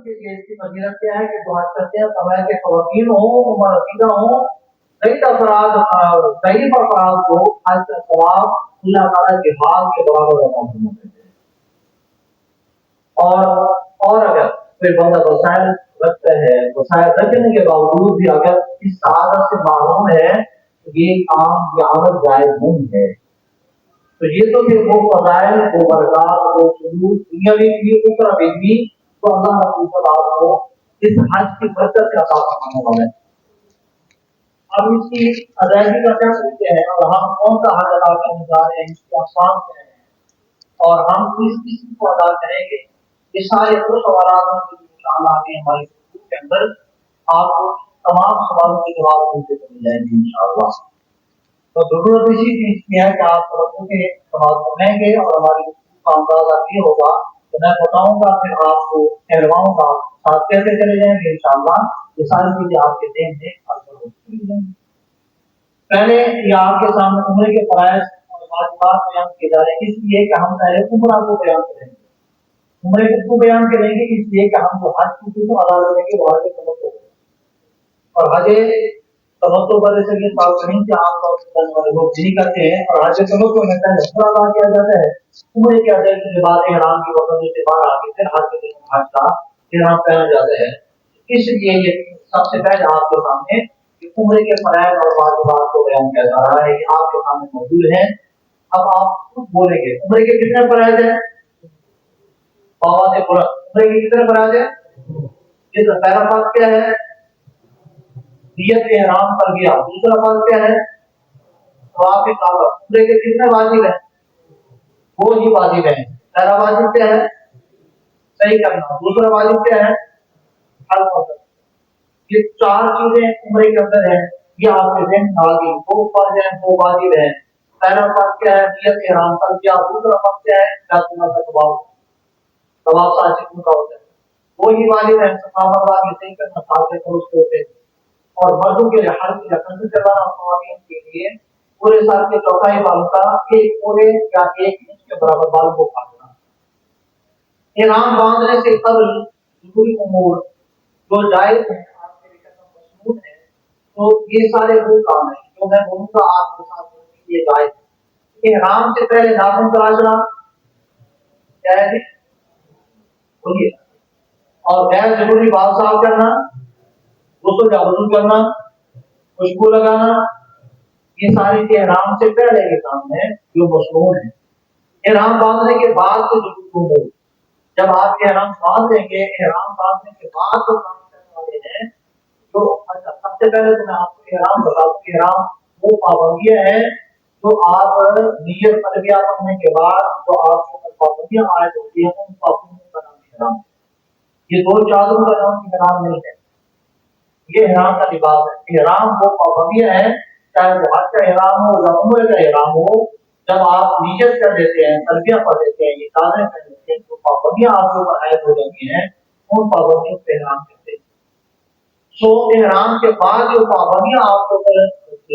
के लिए इसकी फजीलत क्या है कि जो हज करते हैं समय के खवातीन हो, उम्र रसीदा हो, ज़ईफ़ अफराद को हज का सवाब अल्लाह ताला जिहाद के बराबर अता फरमा देते हैं। और अगर कोई बंदा वसाइल रखता है, वसाइल रखने के बावजूद भी अगर इस सआदत से महरूम है तो ये आमद जायज नहीं है। तो ये तो फिर वो फज़ाइल, वो बरक़ात, वो सुरूर दुनियावी भी, उखरवी भी तो अल्लाह रब्बुल आपको इस हज की बरकत से अता फरमाने वाला है। अब इसकी अदायगी का क्या तरीका है और हम कौन सा हज अदा करने जा रहे हैं, इसकी अक़साम क्या है और हम किस किस्म को अदा करेंगे, ये सारे वो सवाल इंशाअल्लाह आगे हमारे के अंदर आपको तमाम सवालों के जवाब मिलते चले जाएंगे इंशाअल्लाह। तो जरूरत इसी चीज की है कि आप तवज्जो के सवाल सुनेंगे और हमारी का अंदाजा ये होगा तो मैं बताऊंगा, फिर आपको कहलवाऊंगा, साथ कैसे चले जाएंगे इंशाअल्लाह। ये सारी चीजें आपके ज़हन में असर होती जाएंगी। पहले ये आपके सामने उम्र के फराइज और वाजिबात बयान किए जा रहे हैं, इसलिए कि हम पहले उम्र को बयान करेंगे। उम्र को बयान करेंगे इसलिए कि हम जो हज की चीजों अदा करेंगे वो हज तमत्तु और हज तमत्तु वाले से ये बात नहीं कि आमतौर पर लोग नहीं करते हैं और हज तमत्तु में पहले उम्र अदा किया जाता है, उम्र के अदायगी के बाद इहराम की वक़्त से बाहर आके फिर हज के दिन हज का इहराम पहना जाता है। इसलिए ये सबसे पहले आपके सामने उम्र के फराइज और वाजिबात को बयान किया जा रहा है, ये आपके सामने मौजूद है। अब आप खुद बोलेंगे उम्र के कितने फराइज हैं, बाबा से बोला उम्र के कितने फराइज हैं। ये तो पहला फर्ज क्या है, नियत इहराम कर गया। दूसरा फर्ज क्या है, तवाफ काबा। उम्र के कितने वाजिब हैं, वो ही वाजिब है। पहला वाजिब क्या है, सही करना। दूसरा वाजिब क्या है, हल करना। ये चार चीजें उम्र के अंदर है, ये आपके ज़हन में आ गई। दो फर्ज हैं, दो वाजिब है। पहला फर्ज क्या है, नियत इहराम कर गया। दूसरा फर्ज क्या है, तवाफ साजिद का होता है, वो ही वाजिब है। सफाफा वाजिब सही करना, साथ में उसके होते हैं। और मर्दों के लिए हर की रकम करवाना, ख़वातीन के लिए पूरे साल के चौथाई बाल का एक पूरे या एक इंच के बराबर बाल को काटना। इहराम बांधने से कबल ज़रूरी उमूर जो जायज़ है, आपके लिए मसनून है, तो ये सारे वो काम है जो मैं बोलूँगा आपके साथ ये जायज़ है। इहराम से पहले नाखून तराशना क्या है, बोलिए, और गैर जरूरी बाल साफ करना, गुस्ल या वज़ू करना, खुशबू लगाना, ये सारी इहराम से पहले के काम है जो मसनून है। इहराम बांधने के बाद तो जरूर, जब आप इहराम बांध लेंगे, इहराम बांधने के बाद जो काम करने वाले हैं, जो सबसे पहले तो मैं आपको इहराम बता दूं, इहराम वो पाबंदियां हैं जो आप नियत तलबिया पढ़ने के बाद जो आपको पाबंदियां आयत होती हैं उन पाबंदियों का नाम इहराम। ये दो चादरों का नाम इहराम नहीं है, ये इहराम का लिबास है। इहराम वो पाबंदियां हैं, चाहे वो हज का इहराम हो या उम्र का इहराम हो, जब आप नियत कर देते हैं, तलबिया पढ़ देते हैं, ये चादरें पहन देते हैं, तो पाबंदियां आपके ऊपर आयत हो जाती हैं, उन पाबंदियों पे इहराम करते हैं। सो इहराम के बाद जो पाबंदियां आपके ऊपर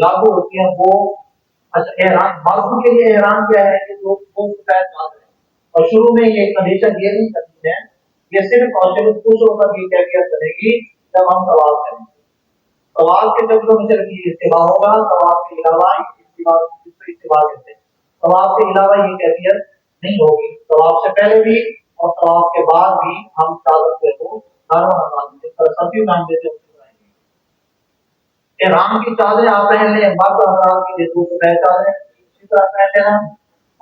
लागू होती हैं वो, अच्छा इहराम मर्दों के लिए इहराम क्या है कि वो सफेद चादर है और शुरू में ये कंडीशन ये नहीं करती है, ये सिर्फ और सिर्फ उस वक्त की कैफियत करेगी जब हम तवाफ करेंगे। तवाफ के चक्रों में सिर्फ ये इस्तिवा होगा, तवाफ के अलावा इस्तिवा कहते हैं। तवाफ के अलावा ये कैफियत नहीं होगी। तवाफ से पहले भी और तवाफ के बाद भी हम चादर को सभी पहन देते हैं। इहराम की चादरें आप पहन लें, मर्द हजरात के लिए दूसरे सफेद चादरें इसी तरह पहन लेना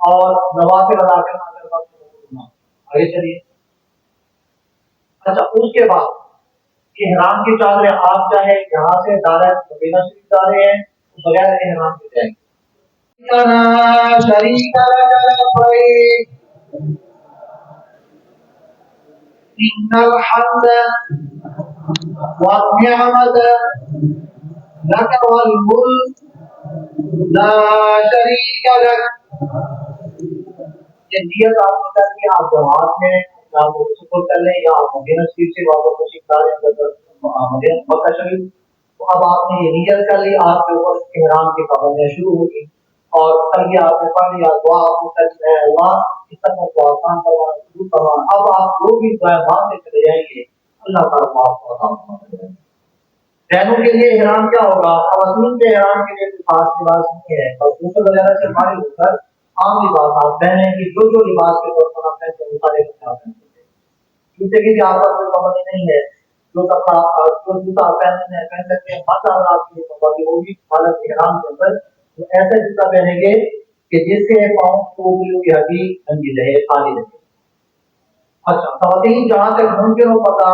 और नवाफिल अदा करना। आगे चलिए। अच्छा, उसके बाद इहराम की चादरें आप चाहे यहाँ से डायरेक्ट मदीना शरीफ जा रहे हैं तो बगैर इहराम के जाएंगे। इन्नल हम्द वन्निअमत लक वल मुल्क ला शरीक लक। ये नियत आपने कर दी, आप जमात में आप शुक्र कर लें या आप मदीना शरीफ से वापस तशरीफ ला रहे हैं मक्का शरीफ, तो अब आपने ये नियत कर ली, आपके ऊपर इहराम की पाबंदियां शुरू होगी और तलबिया आपने पढ़ लिया, दुआ आपने कर दी, अल्लाह इस तरह को आसान करवाना शुरू करवाना। अब आप जो भी दुआ मांगते चले जाएंगे, اللہ تعالیٰ معاف کو عطا فرمائے۔ بہنوں کے لیے احرام کیا ہوگا؟ خواتین کے احرام کے لیے کوئی خاص لباس نہیں ہے، اور غسل وغیرہ سے فارغ ہو کر عام لباس آپ پہنیں کہ جو لباس کے طور پر آپ پہنتے ہیں وہ سارے کپڑے آپ پہن سکتے ہیں، جوتے کی بھی آپ پر کوئی پابندی نہیں ہے، جو کپڑا جو جوتا آپ پہن سکتے ہیں مت آپ کے لیے پابندی ہوگی حالت احرام کے اندر تو ایسا جوتا پہنیں گے کہ جس سے پاؤں کو کی ہڈی ننگی رہے، خالی رہے۔ اچھا، خواتین جہاں تک ممکن ہو پتا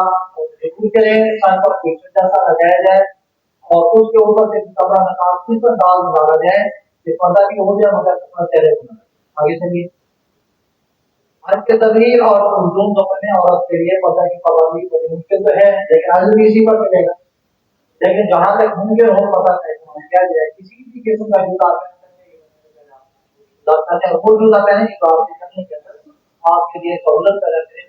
ضرور کریں، سر پر کوئی چھوٹا سا لگایا جائے اور اس کے اوپر سے کپڑا نکال کس پر ڈال ڈالا جائے کہ پردہ بھی ہو جائے مگر کپڑا چہرے کو نہ لگے۔ آگے چلیے، حج کے تدبیر اور ہجوم کپڑے عورت کے لیے پردہ کی پابندی بڑی مشکل تو ہے لیکن آج بھی اسی پر ملے گا، لیکن جہاں تک ممکن ہو پتا کیا جائے کسی بھی قسم کا جوتا وہ جوتا پہنے کی بات کرنے کے اندر آپ کے لیے سہولت پیدا کرے۔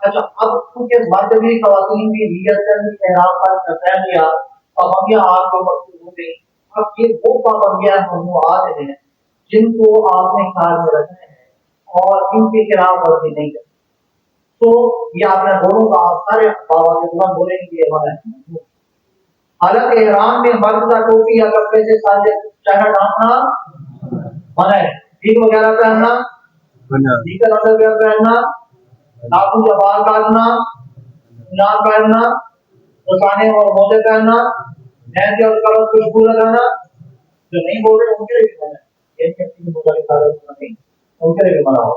اچھا، اب کیونکہ مرد بھی خواتین بھی نیت کر احرام پر پہن لیا، پابندیاں آپ کو مقصود ہو گئی، اب یہ وہ پابندیاں ممنوعات ہیں جن کو آپ نے خیال میں رکھنا ہے اور ان کی خلاف ورزی نہیں کرنی۔ تو یہ آپ نے دونوں کا سارے بابا کے دوران بولیں گے یہ ہمارا ہے۔ حالت احرام میں مرد کا ٹوپی یا کپڑے سے ساتھ چہرہ ڈھانپنا منع ہے، ٹیک وغیرہ پہننا، ٹیکر انڈر پہننا، ناخن یا بال کاٹنا، ناک پہننا، دستانے اور موزے پہننا، مہندی اور کلر خوشبو لگانا، جو نہیں بول رہے ان کے لیے بھی منع ہے، یہ کسی نہیں ان کے لیے بھی منع ہو۔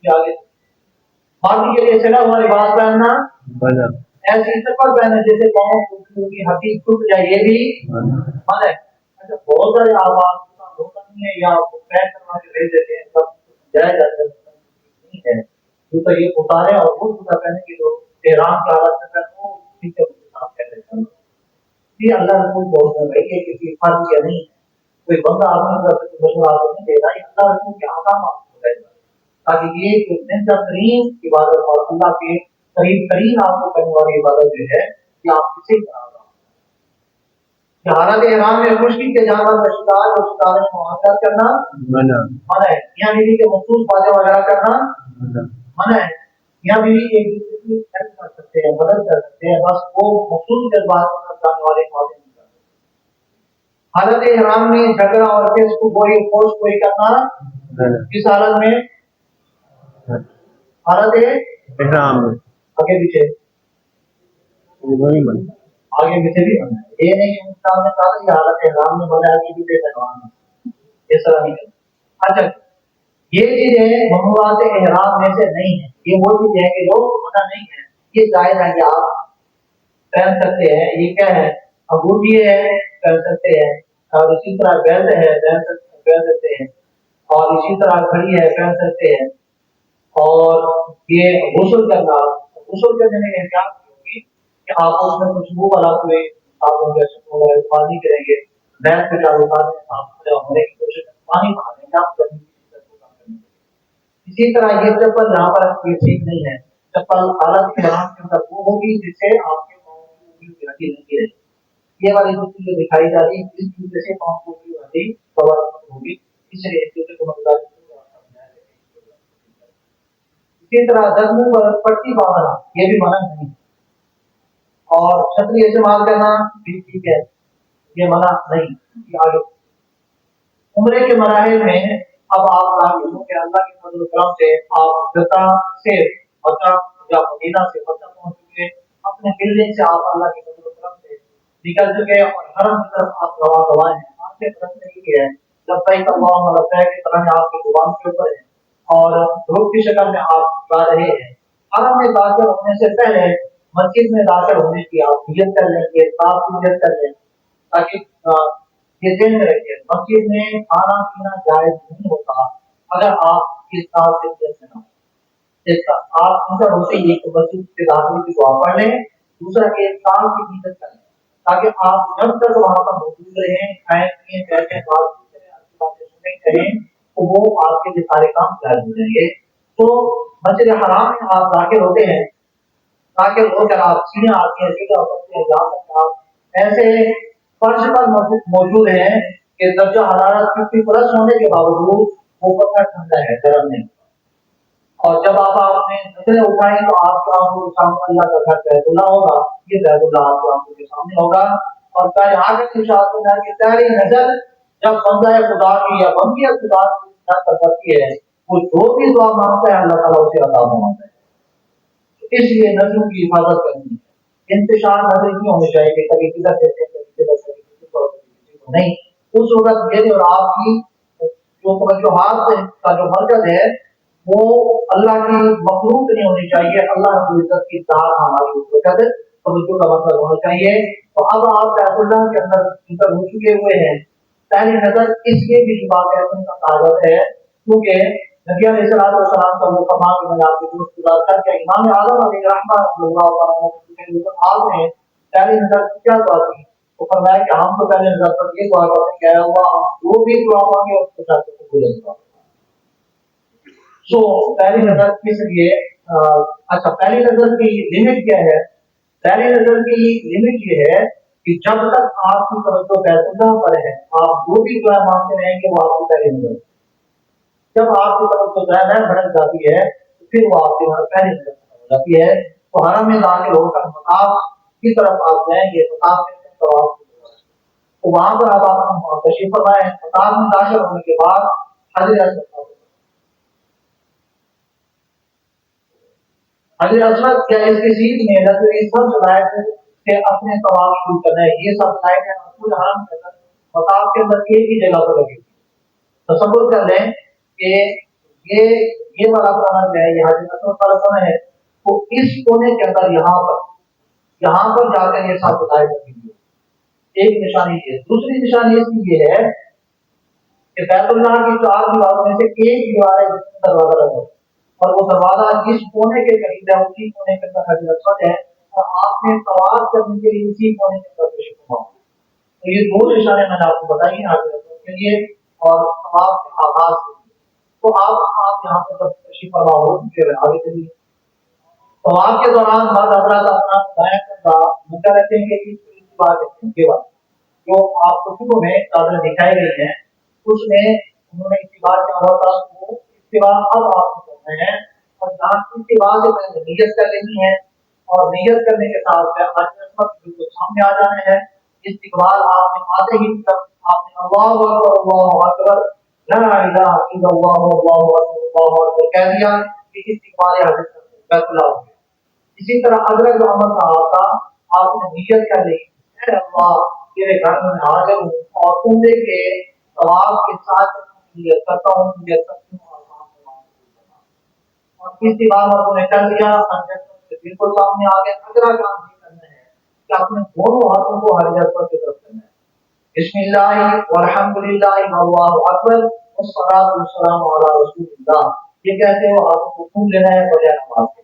آگے باقی کے لیے چلا ہوا لباس پہننا ایسی چپل پہنے جیسے پاؤں کی ہڈی ٹوٹ جائے، یہ بھی منع ہے۔ اچھا، بہت سارے آواز ہوتا نہیں ہے یا پین کروا کے بھیج دیتے ہیں، سب جائے جاتے نہیں ہے، جوتا یہ اتارے اور وہ جوتا پہنے کی جو احرام کی حالت میں پہنو ٹھیک ہے، آپ کہہ رہے ہیں یہ اللہ رسول بہت ہے کہ کسی فرض کیا نہیں ہے، کوئی بندہ اپنی طرف سے مشورہ نہیں دے رہا، یہ اللہ رسول کے احکامات ہو رہے ہیں تاکہ یہ جو زندہ ترین عبادت اور اللہ کے قریب ترین آپ کو کرنے والی عبادت جو ہے یہ آپ کسی طرح کا حالت احرام میں خشکی کے جانور کا شکار اور شکار میں معاملات کرنا منع ہے، یہاں بیوی کے مخصوص باتیں وغیرہ کرنا منع ہے، یہاں بیوی ایک دوسرے کی ہیلپ کر سکتے ہیں، مدد کر سکتے ہیں، بس وہ مخصوص جذبات کرنے والے باتیں نہیں کر سکتے۔ حالت احرام میں جھگڑا اور کس کو کوئی پوش کوئی کرنا کس حالت میں؟ حالت احرام میں آگے پیچھے آگے پیچھے بھی بنا ہے، یہ نہیں انسان نے کہا کہ حالت احرام میں بنا آگے پیچھے کروانا اس طرح نہیں کرنا۔ اچھا، یہ چیزیں ممنوعات احرام میں سے نہیں ہے، یہ وہ چیزیں ہیں کہ جو منع نہیں ہے، یہ جائز ہے کہ آپ پہن سکتے ہیں۔ یہ کیا ہے؟ انگوٹھی ہے پہن سکتے ہیں، اور اسی طرح بیلٹ ہے پہن سکتے ہیں، اور اسی طرح گھڑی ہے پہن سکتے ہیں، اور یہ غسل کرنا، غسل کرنے میں احتیاط ہوگی کہ آپ اس میں خوشبو والا کوئی آپ استعمال نہیں کریں گے، بیل پہ چالو ہونے کی کوشش پانی بہانے کا۔ اسی طرح یہ چپل یہاں پر یہ ٹھیک نہیں ہے، چپل حالت احرام کے اندر وہ ہوگی جس سے آپ کے پاؤں کی ہڈی نہیں گرے، یہ والی جو چیزیں دکھائی جا رہی ہے اس چیز سے پاؤں کی ہڈی کور ہوگی، اس لیے ایک دوسرے کو مطلب اسی طرح زخموں پر پٹی باندھنا یہ بھی منع نہیں، اور چھتری استعمال کرنا بھی ٹھیک ہے، یہ منع نہیں۔ آگے عمرے کے مراحل میں اب آپ لاحظ کہ اللہ کے فضل و کرم سے آپ جدہ سے مکہ یا مدینہ سے مکہ پہنچ چکے، اپنے بلڈنگ سے آپ اللہ کے فضل و کرم سے نکل چکے اور حرم کی طرف آپ رواں ہیں۔ آپ کے طرف سے یہ ہے لبیک اللہم لبیک کی طرح آپ کی زبان کے اوپر ہے اور روح کی شکل میں آپ گا رہے ہیں۔ حرم میں داخل ہونے سے پہلے مسجد میں داخل ہونے کی آپ نیت کر لیں گے، صاف نیت کر لیں تاکہ یہ ذہن میں رکھیں مسجد میں کھانا پینا جائز نہیں ہوتا اگر آپ اس طرح سے نیت نہ ہو۔ آپ ان کا ہوتے ہی ایک مسجد کے داخلے کی دعا پڑھ لیں، دوسرا ایک سال کی نیت کر لیں تاکہ آپ جب تک وہاں پر موجود رہیں کھائیں پیئیں بیٹھیں بات کریں تو وہ آپ کے سارے کام جائز ہو جائیں گے۔ تو مسجد حرام میں آپ داخل ہوتے ہیں، داخل ہو کر آپ سیدھے آتے ہیں، سیدھا ہوتے ہیں، آپ ایسے فرش پر موجود ہیں کہ درجہ حرارت 50 پلس ہونے کے باوجود وہ پتھر ٹھنڈا ہے، گرم نہیں، اور جب آپ نے نظریں اٹھائی تو آپ کی آنکھوں کے سامنے اللہ کا گھر بیت اللہ ہوگا، یہ بیت اللہ آپ کی آنکھوں کے سامنے ہوگا۔ اور پہلے آگے کی اشارت ہونا ہے کہ پہلی نظر جب بندہ خدا کی یا بندی خدا کی نظر کرتی ہے، وہ جو بھی دعا مانگتا ہے اللہ تعالیٰ اسے عطا فرماتا ہے۔ اس لیے نظروں کی حفاظت کرنی ہے، انتشار نظر نہیں ہونی چاہیے کہ کبھی کدھر دیتے ہیں کبھی کدھر سے کسی کو نہیں۔ اس وقت میرے اور آپ کی جو توجہات کا جو مرکز ہے وہ اللہ کی مخلوق نہیں ہونی چاہیے، اللہ رب العزت کی ذات ہماری وقت توجہ کا مطلب ہونا چاہیے۔ تو اب آپ بیت اللہ کے اندر انٹر ہو چکے ہوئے ہیں، پہلی نظر اس لیے بھی شفا کہنے کا تعلق ہے کیونکہ نبی علیہ السلام کا وہ فرمان کہ میں نے آپ کے دوست گزار کر کے امام اعظم علیہ رحمۃ اللہ آپ نے پہلی نظر کیا دعا کی؟ وہ فرمایا کہ ہم تو پہلے نظر پر یہ دعا کرتے ہیں کہ اللہ ہم جو بھی دعا مانگے اس کے ساتھ قبول کرنا۔ سو پہلی نظر کس لیے اچھا پہلی نظر کی لمٹ کیا ہے؟ پہلی نظر کی لمٹ یہ ہے کہ جب تک آپ کی توجہ بیت اللہ پر ہے آپ جو بھی دعا مانگتے رہیں گے وہ آپ کی پہلی نظر، جب آپ کی توجہ ذہن میں بھٹک جاتی ہے تو پھر وہ آپ کی پہلی نظر ہو جاتی ہے۔ تو حرم میں داخل ہو کر مطاف کی طرف آپ جائیں گے، مطاف تو وہاں پر آپ تشریف فرمائیں، مطاف میں داخل ہونے کے بعد حجر اسود حجر اسود کیا اس کے سیدھ میں نظر اس سب صلاحیت کہ اپنے طواف شروع کرنا ہے، یہ سب صلاحیت ہے رسول حرم کے اندر مطاف کے اندر ایک ہی جگہ پر لگی تھی۔ تصور کر لیں کہ یہ والا کونا جو ہے یہ حجر اسود والا کونا ہے، تو اس کونے کے اندر یہاں پر جا کر یہ سب صلاحیت لگی ہوئی، ایک نشانی ہے۔ دوسری نشانی اس کی یہ ہے کہ بیت اللہ کی 4 دیواروں میں سے ایک دیوار ہے جس میں دروازہ لگا ہے اور وہ دروازہ جس کونے کے قریب ہے اسی کونے کے اندر حجر اسود ہے اور آپ نے طواف کرنے کے لیے اسی کونے کے اندر تشریف فرما۔ تو یہ 2 نشانے میں نے آپ کو بتائی ہیں حجر اسود کے لیے اور طواف کے آغاز کے لیے۔ تو آپ یہاں پہ جب تشریف فرما ہو چکے ہیں آگے چلیے۔ طواف کے دوران بعض حضرات اپنا دائیں کندھا منڈا رکھیں گے، جو آپ کو صبح میں چادر دکھائی گئی ہیں اس میں انہوں نے اتباع کیا ہوا تھا، وہ اتباع اب آپ کو کرنا ہے اور جہاں اتباع سے پہلے نیت کر لینی ہے اور نیت کرنے کے ساتھ بالکل سامنے آ جانا ہے۔ استقبال آپ نے آتے ہی آپ نے اللہ اکبر لا الہ الا اللہ اللہ اکبر کہہ دیا کہ استقبال حضرت بیت اللہ ہو گیا۔ اسی طرح اگر جو عمل تھا آپ نے نیت کر لی اے اللہ تیرے گھر میں حاضر ہوں اور عمرے کے طواف کے ساتھ نیت کرتا ہوں نیت کرتی ہوں اور اس کے بعد آپ نے کر دیا بالکل سامنے آ گیا۔ اگلا کام یہ کرنا ہے کہ اپنے دونوں ہاتھوں کو حجر پر کی طرف کرنا ہے، بسم اللہ والحمدللہ واللہ اکبر والصلاۃ والسلام علی رسول اللہ، یہ کہتے ہو ہاتھوں کو چوم لینا ہے بغیر نماز کے۔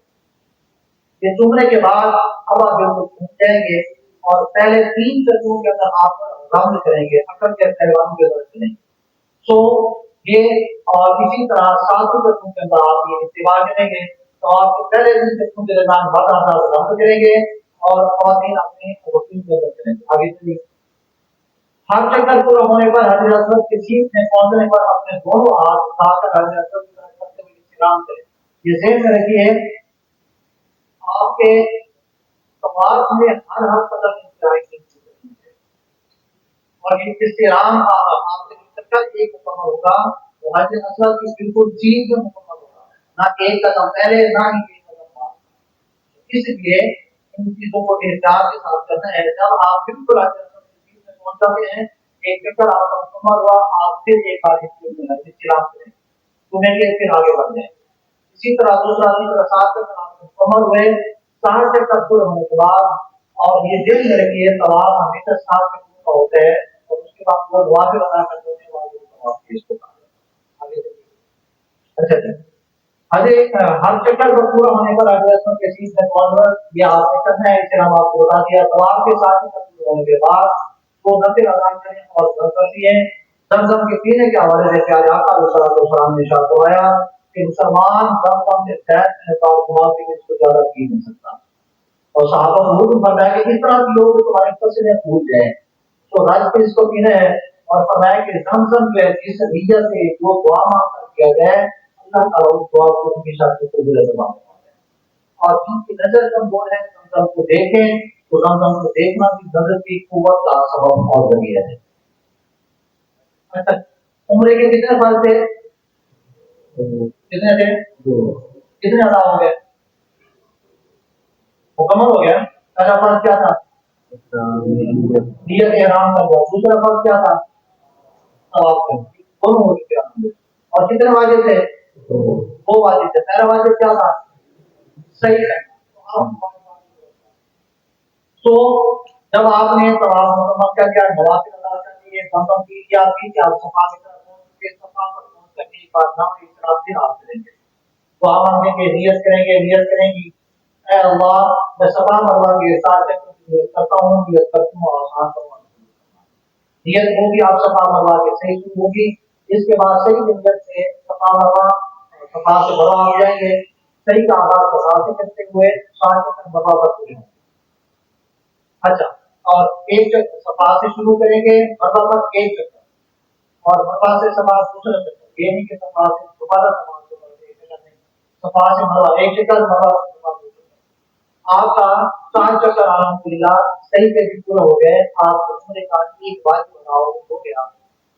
یہ چومنے کے بعد اب آپ بالکل چوم جائیں گے اور پہلے 3 چکروں کے اندر آپ رمل کریں گے، اکڑ کے پہلوانوں کے اندر کریں گے۔ سو یہ اور اسی طرح 7 چکروں کے اندر آپ یہ اتباع کریں گے تو آپ کے پہلے 3 چکروں کے درمیان بعد آپ رمل کریں گے اور خواتین اپنے روٹین کے اندر کریں گے۔ آگے چلیے۔ ہر چکر پورا ہونے پر حجر اسود کے سیدھ میں پہنچنے پر اپنے دونوں ہاتھ اٹھا کر حجر اسود کی طرف کرتے ہوئے استلام کریں۔ یہ ذہن میں رکھیے آپ کے طواف میں ہر قدم انتہائی کی اور یہ استلام آپ کے چکر ایک مکمل ہوگا تو حجر اسود کی بالکل سیدھ میں مکمل ہوگا، نہ ایک قدم پہلے نہ ہی ایک قدم بعد۔ اس لیے ان چیزوں کو احتیاط کے ساتھ کرنا ہے۔ جب آپ بالکل حجر اسود کی سیدھ میں پہنچ جاتے ہیں ایک چکر آپ کا مکمل ہوا آپ پھر ایک بار استلام کریں تمہیں کہ پھر آگے بڑھ جائیں۔ اسی طرح دوسرا تیسرا 7 چکر آپ مکمل ہوئے، 7 چکر پورے ہونے کے بعد اور یہ دل میں رکھیے طواف ہمیشہ 7 چکروں کا ہوتا ہے اور اس کے بعد وہ دعا بھی ادا کرتے ہیں والے طواف کی اس کو آگے اچھا ہر چکر کا پورا ہونے پر حجر اسود کے سیدھ میں پہنچ یہ آپ نے کرنا ہے۔ اسے ہم آپ کو بتا دیا طواف کے 7 چکر پورے ہونے کے بعد وہ نفل ادا کریں اور کرتی ہیں۔ زمزم کے پینے کے حوالے سے پیارے آقا علیہ الصلوۃ والسلام نے ارشاد فرمایا کہ مسلمان زمزم کے تحت میں تو گما کے اس کو زیادہ پی نہیں سکتا اور صحابہ کو فرمایا کہ اس طرح کے لوگ تمہاری فصلیں پھول جائیں تو راج پہ اس کو پینا ہے اور فرمایا کہ زمزم جو ہے جس نیت سے جو دعا مانگ کر کیا جائے اللہ تعالیٰ اس دعا کو ہمیشہ قبول فرماتا ہے۔ اور جن کی نظر کمزور ہے زمزم کو دیکھیں تو زمزم کو دیکھنا بھی نظر کی قوت کا سبب اور ذریعہ ہے۔ اچھا، عمرے کے کتنے سال تھے؟ کتنے تھے؟ کتنے ادا ہو گئے؟ مکمل ہو گیا۔ پہلا فرض کیا تھا؟ نیت احرام کا ہوا۔ دوسرا فرض کیا تھا؟ طواف کا۔ دونوں ہو چکے۔ اور کتنے واجب تھے؟ دو واجب تھے۔ پہلا واجب کیا تھا؟ صحیح ہے۔ تو جب آپ نے طواف مکمل کر کے نوافل ادا کر لیے، زمزم پی لیا، پی کے آپ صفا کی طرف پہنچ کے صفا پر پہنچ کرنے کے بعد نام اس طرح سے آپ کریں گے تو آپ مانگیں گے، نیت کریں گے، نیت کریں گی، اے اللہ میں صفا مروا کے ساتھ نیت کرتا ہوں، نیت کرتا ہوں اور آسان کروں۔ نیت ہوگی آپ صفا مروا کے صحیح شروع ہوگی۔ اس کے بعد صحیح نیت سے صفا مروا صفا سے مروا آپ جائیں گے، صحیح کا آغاز صفا سے کرتے ہوئے ساتھ مروا پر پورے ہوں۔ اچھا، اور ایک چکر صفا سے شروع کریں گے، مروا پر ایک چکر، اور مروا سے صفا دوسرا چکر، یہ نہیں کہ صفا سے دوبارہ صفا سے ایک چکر نہیں، صفا سے مروا ایک چکر، مروا سے صفا دو چکر۔ آپ کا 4 چکر الحمدللہ صحیح سے بھی پورا ہو گئے۔ آپ عمرے کا ایک واجب ادا ہو گیا۔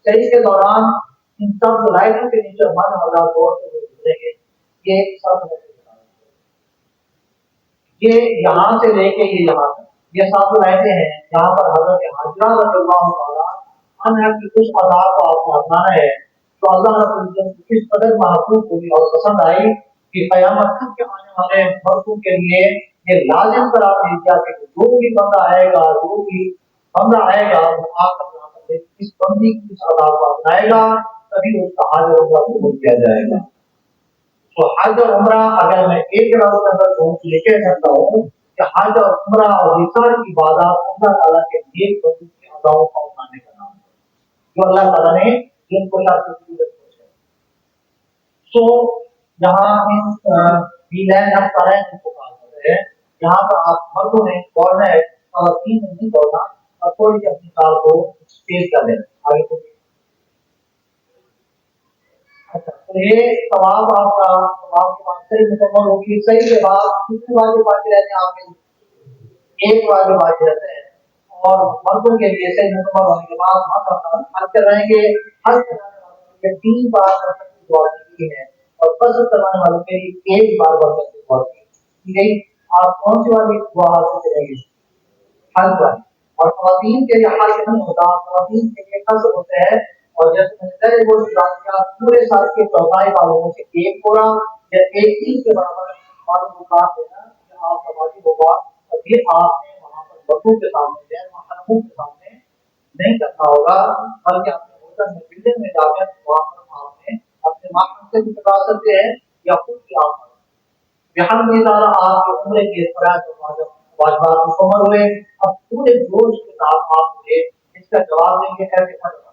صحیح کے دوران ان سب لائٹوں کے نیچے من اور دور سے گزریں گے، یہ سب یہ یہاں سے لے کے یہ یہاں تک یہ سات لائٹیں ہیں۔ یہاں پر حضرت حاجرہ رضی اللہ تعالیٰ عنہ کی کچھ آداب کو آپ کو اپنانا ہے تو اللہ رب العزت کو کس قدر محبوب ہوئی اور پسند آئی کہ قیامت تک کے آنے والے مردوں کے لیے یہ لازم قرار دے دیا کہ جو بھی بندہ آئے گا، جو بھی بندہ آئے گا وہ آ کر اس بندی کی اس آداب کو اپنائے گا تبھی اس کا حج اور عمرہ قبول کیا جائے گا۔ تو حج اور عمرہ اگر میں ایک راز کے اندر یہ کہہ سکتا ہوں کہ حج اور عمرہ اور یہ ساری عبادات اللہ تعالیٰ کے ایک بندوں کی اداؤں کا اٹھانے کا نام ہے جو اللہ تعالیٰ نے جن کو سو یہاں یہاں پر آپ مردوں نے دوڑنا ہے اور تین نہیں دوڑنا اور تھوڑی سی اپنی کار کو تیز کر دینا آگے کو۔ اچھا، تو یہ طواف آپ کا طواف کے بعد صحیح مکمل ہوگی۔ صحیح کے بعد کتنے واجب باقی رہتے ہیں؟ آپ کے ایک واجب باقی رہتے ہیں اور مردوں کے لیے صحیح مکمل ہونے کے بعد ہم حج کر رہیں گے۔ حج کرانے والوں کے 3 بار دعا کی ہے اور قصد کروانے والوں کے لیے 1 بار دعا کی گئی۔ آپ کون سی والی دعا حاصل کریں گے؟ حج والی۔ اور خواتین کے لیے حج نہیں ہوتا، خواتین کے لیے قصد ہوتے ہیں اور جیسے میں نے پہلے وہ بات کیا پورے سال کے چوتھائی والوں سے 1 پورا یا 1 کے برابر والوں کو کام دینا کہ آپ کا واجب ہوگا اور یہ آپ نے وہاں پر بچوں کے سامنے غیر محرموں کے سامنے نہیں کرنا ہوگا بلکہ اپنے ہوٹل میں بلڈنگ میں جا کر وہاں پر آپ نے اپنے محرم سے بھی بتا سکتے ہیں یا خود بھی آپ یہاں بھی تعالیٰ آپ کے عمرے کے فرائض واجبات مکمل ہوئے۔ اب پورے جوش کے ساتھ آپ مجھے اس کا جواب دیں گے کیسے کرنا۔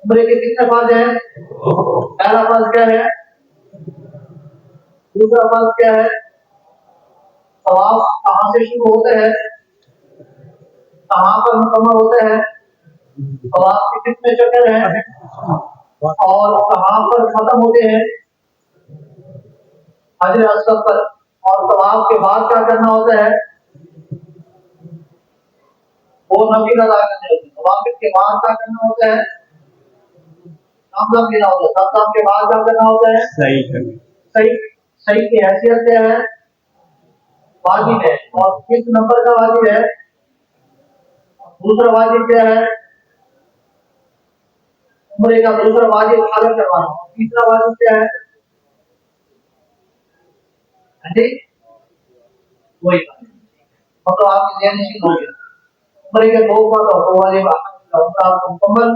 عمرے کے کتنے فرض ہیں؟ پہلا فرض کیا ہے؟ دوسرا فرض کیا ہے؟ طواف کہاں سے شروع ہوتے ہیں؟ کہاں پر مکمل ہوتے ہیں؟ طواف کے کتنے چکر ہیں اور کہاں پر ختم ہوتے ہیں؟ حجر اسود پر۔ اور طواف کے بعد کیا کرنا ہوتا ہے؟ وہ نفل ادا کرنے ہوتے ہیں۔ طواف کے بعد کیا کرنا ہوتا ہے؟ زمزم پینا ہوتا ہے۔ زمزم کے بعد کیا کرنا ہوتا ہے؟ صحیح کی حیثیت کیا ہے؟ واجب ہے۔ اور کس نمبر کا واجب ہے؟ دوسرا واجب کیا ہے؟ عمرے کا دوسرا واجب حج کروانا۔ تیسرا واجب کیا ہے؟ وہی مطلب آپ کی ذہن نشین ہو گیا۔ عمرے کے 2 فرض اور 2 واجب عمرہ مکمل،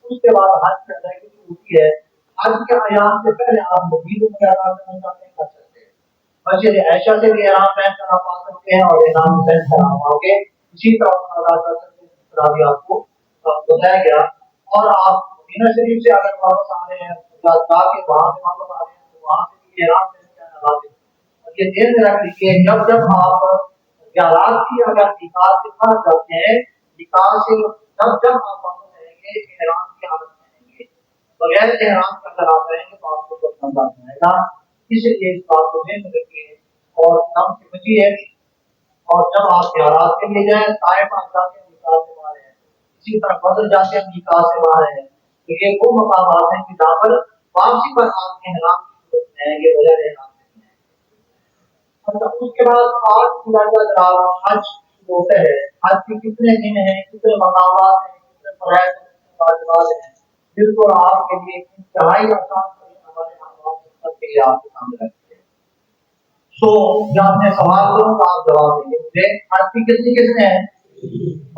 اس کے بعد حج کی ادائیگی ہوتی ہے۔ حج کے ایام سے پہلے آپ مزید عمرہ ادا کرنا چاہتے ہیں کر سکتے ہیں۔ مسجد عائشہ سے بھی احرام پہن کر آپ آ سکتے ہیں اور احرام پہن کر آپ آگے اسی طرح ادا کر سکتے ہیں جس طرح بھی آپ کو بتایا گیا۔ اور آپ مدینہ شریف سے اگر واپس آ رہے ہیں یا جا کے وہاں سے واپس آ رہے ہیں تو وہاں سے بھی احرام پہن کے آنا لازم ہے۔ یہ دین میں رکھ لیجیے جب آپ رات کی اگر نکاح سے پھنس جاتے ہیں، نکاح سے جب آپ واپس آئیں گے احرام کی حالت میں آئیں گے बगैर एहराम का अगर आप रहेंगे तो आपको तो मजा नहीं आएगा। इसलिए इस बात को ध्यान में रखिए और नाम से बचिए। और जब आप ज़ियारत के लिए जाएं, ताइफ आप जाते हैं मिकात से बाहर है, इसी तरह बदर जाते हैं मिकात से बाहर है, तो ये वो मकामात हैं कि जहाँ पर वापसी पर आपके एहराम की जरूरत है, ये बगैर एहराम से नहीं है। अच्छा, उसके बाद 8 जुलाई का जब आप हज शुरू होता है, हज के कितने दिन हैं, कितने मकामात हैं, कितने फराइज़ हैं, कितने वाजिबात हैं, बिल्कुल आपके लिए इंतहाई आसान तरीका हमारे यहाँ आपके लिए आपके सामने रखते हैं। सो जब मैं सवाल करूँ तो आप जवाब देंगे मुझे। आज की कितनी किस्में हैं?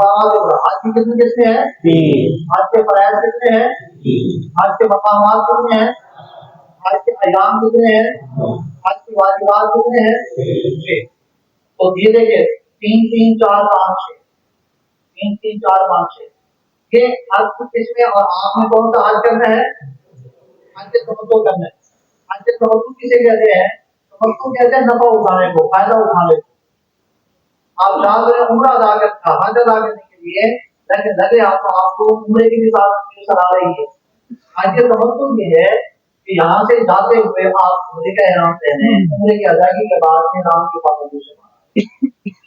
5। आज की कितनी किस्में हैं? 3। आज के फराइज कितने हैं? 3। आज के मकामात कितने हैं? आज के अयाम कितने हैं? आज की वाजिबात कितने हैं? 6। तो ये देखिए 3 3 4 5 6, 3 3 4 5 6, ये आज की किस्में। और आपने कौन सा हज करना है? हज तमत्तु करना है। हज तमत्तु किसे कहते हैं? तमत्तु कहते हैं नफा उठाने को, फायदा उठाने को। आप चाह रहे उम्रा अदा करना, हज अदा करने के लिए, लेकिन लगे आपको उम्रे की भी साथ सलाह रही है। हज तमत्तु ये है कि यहाँ से जाते हुए आप उम्रे का एहराम पहने, उम्रे की अदायगी के बाद एहराम की पाबंदी से बाहर,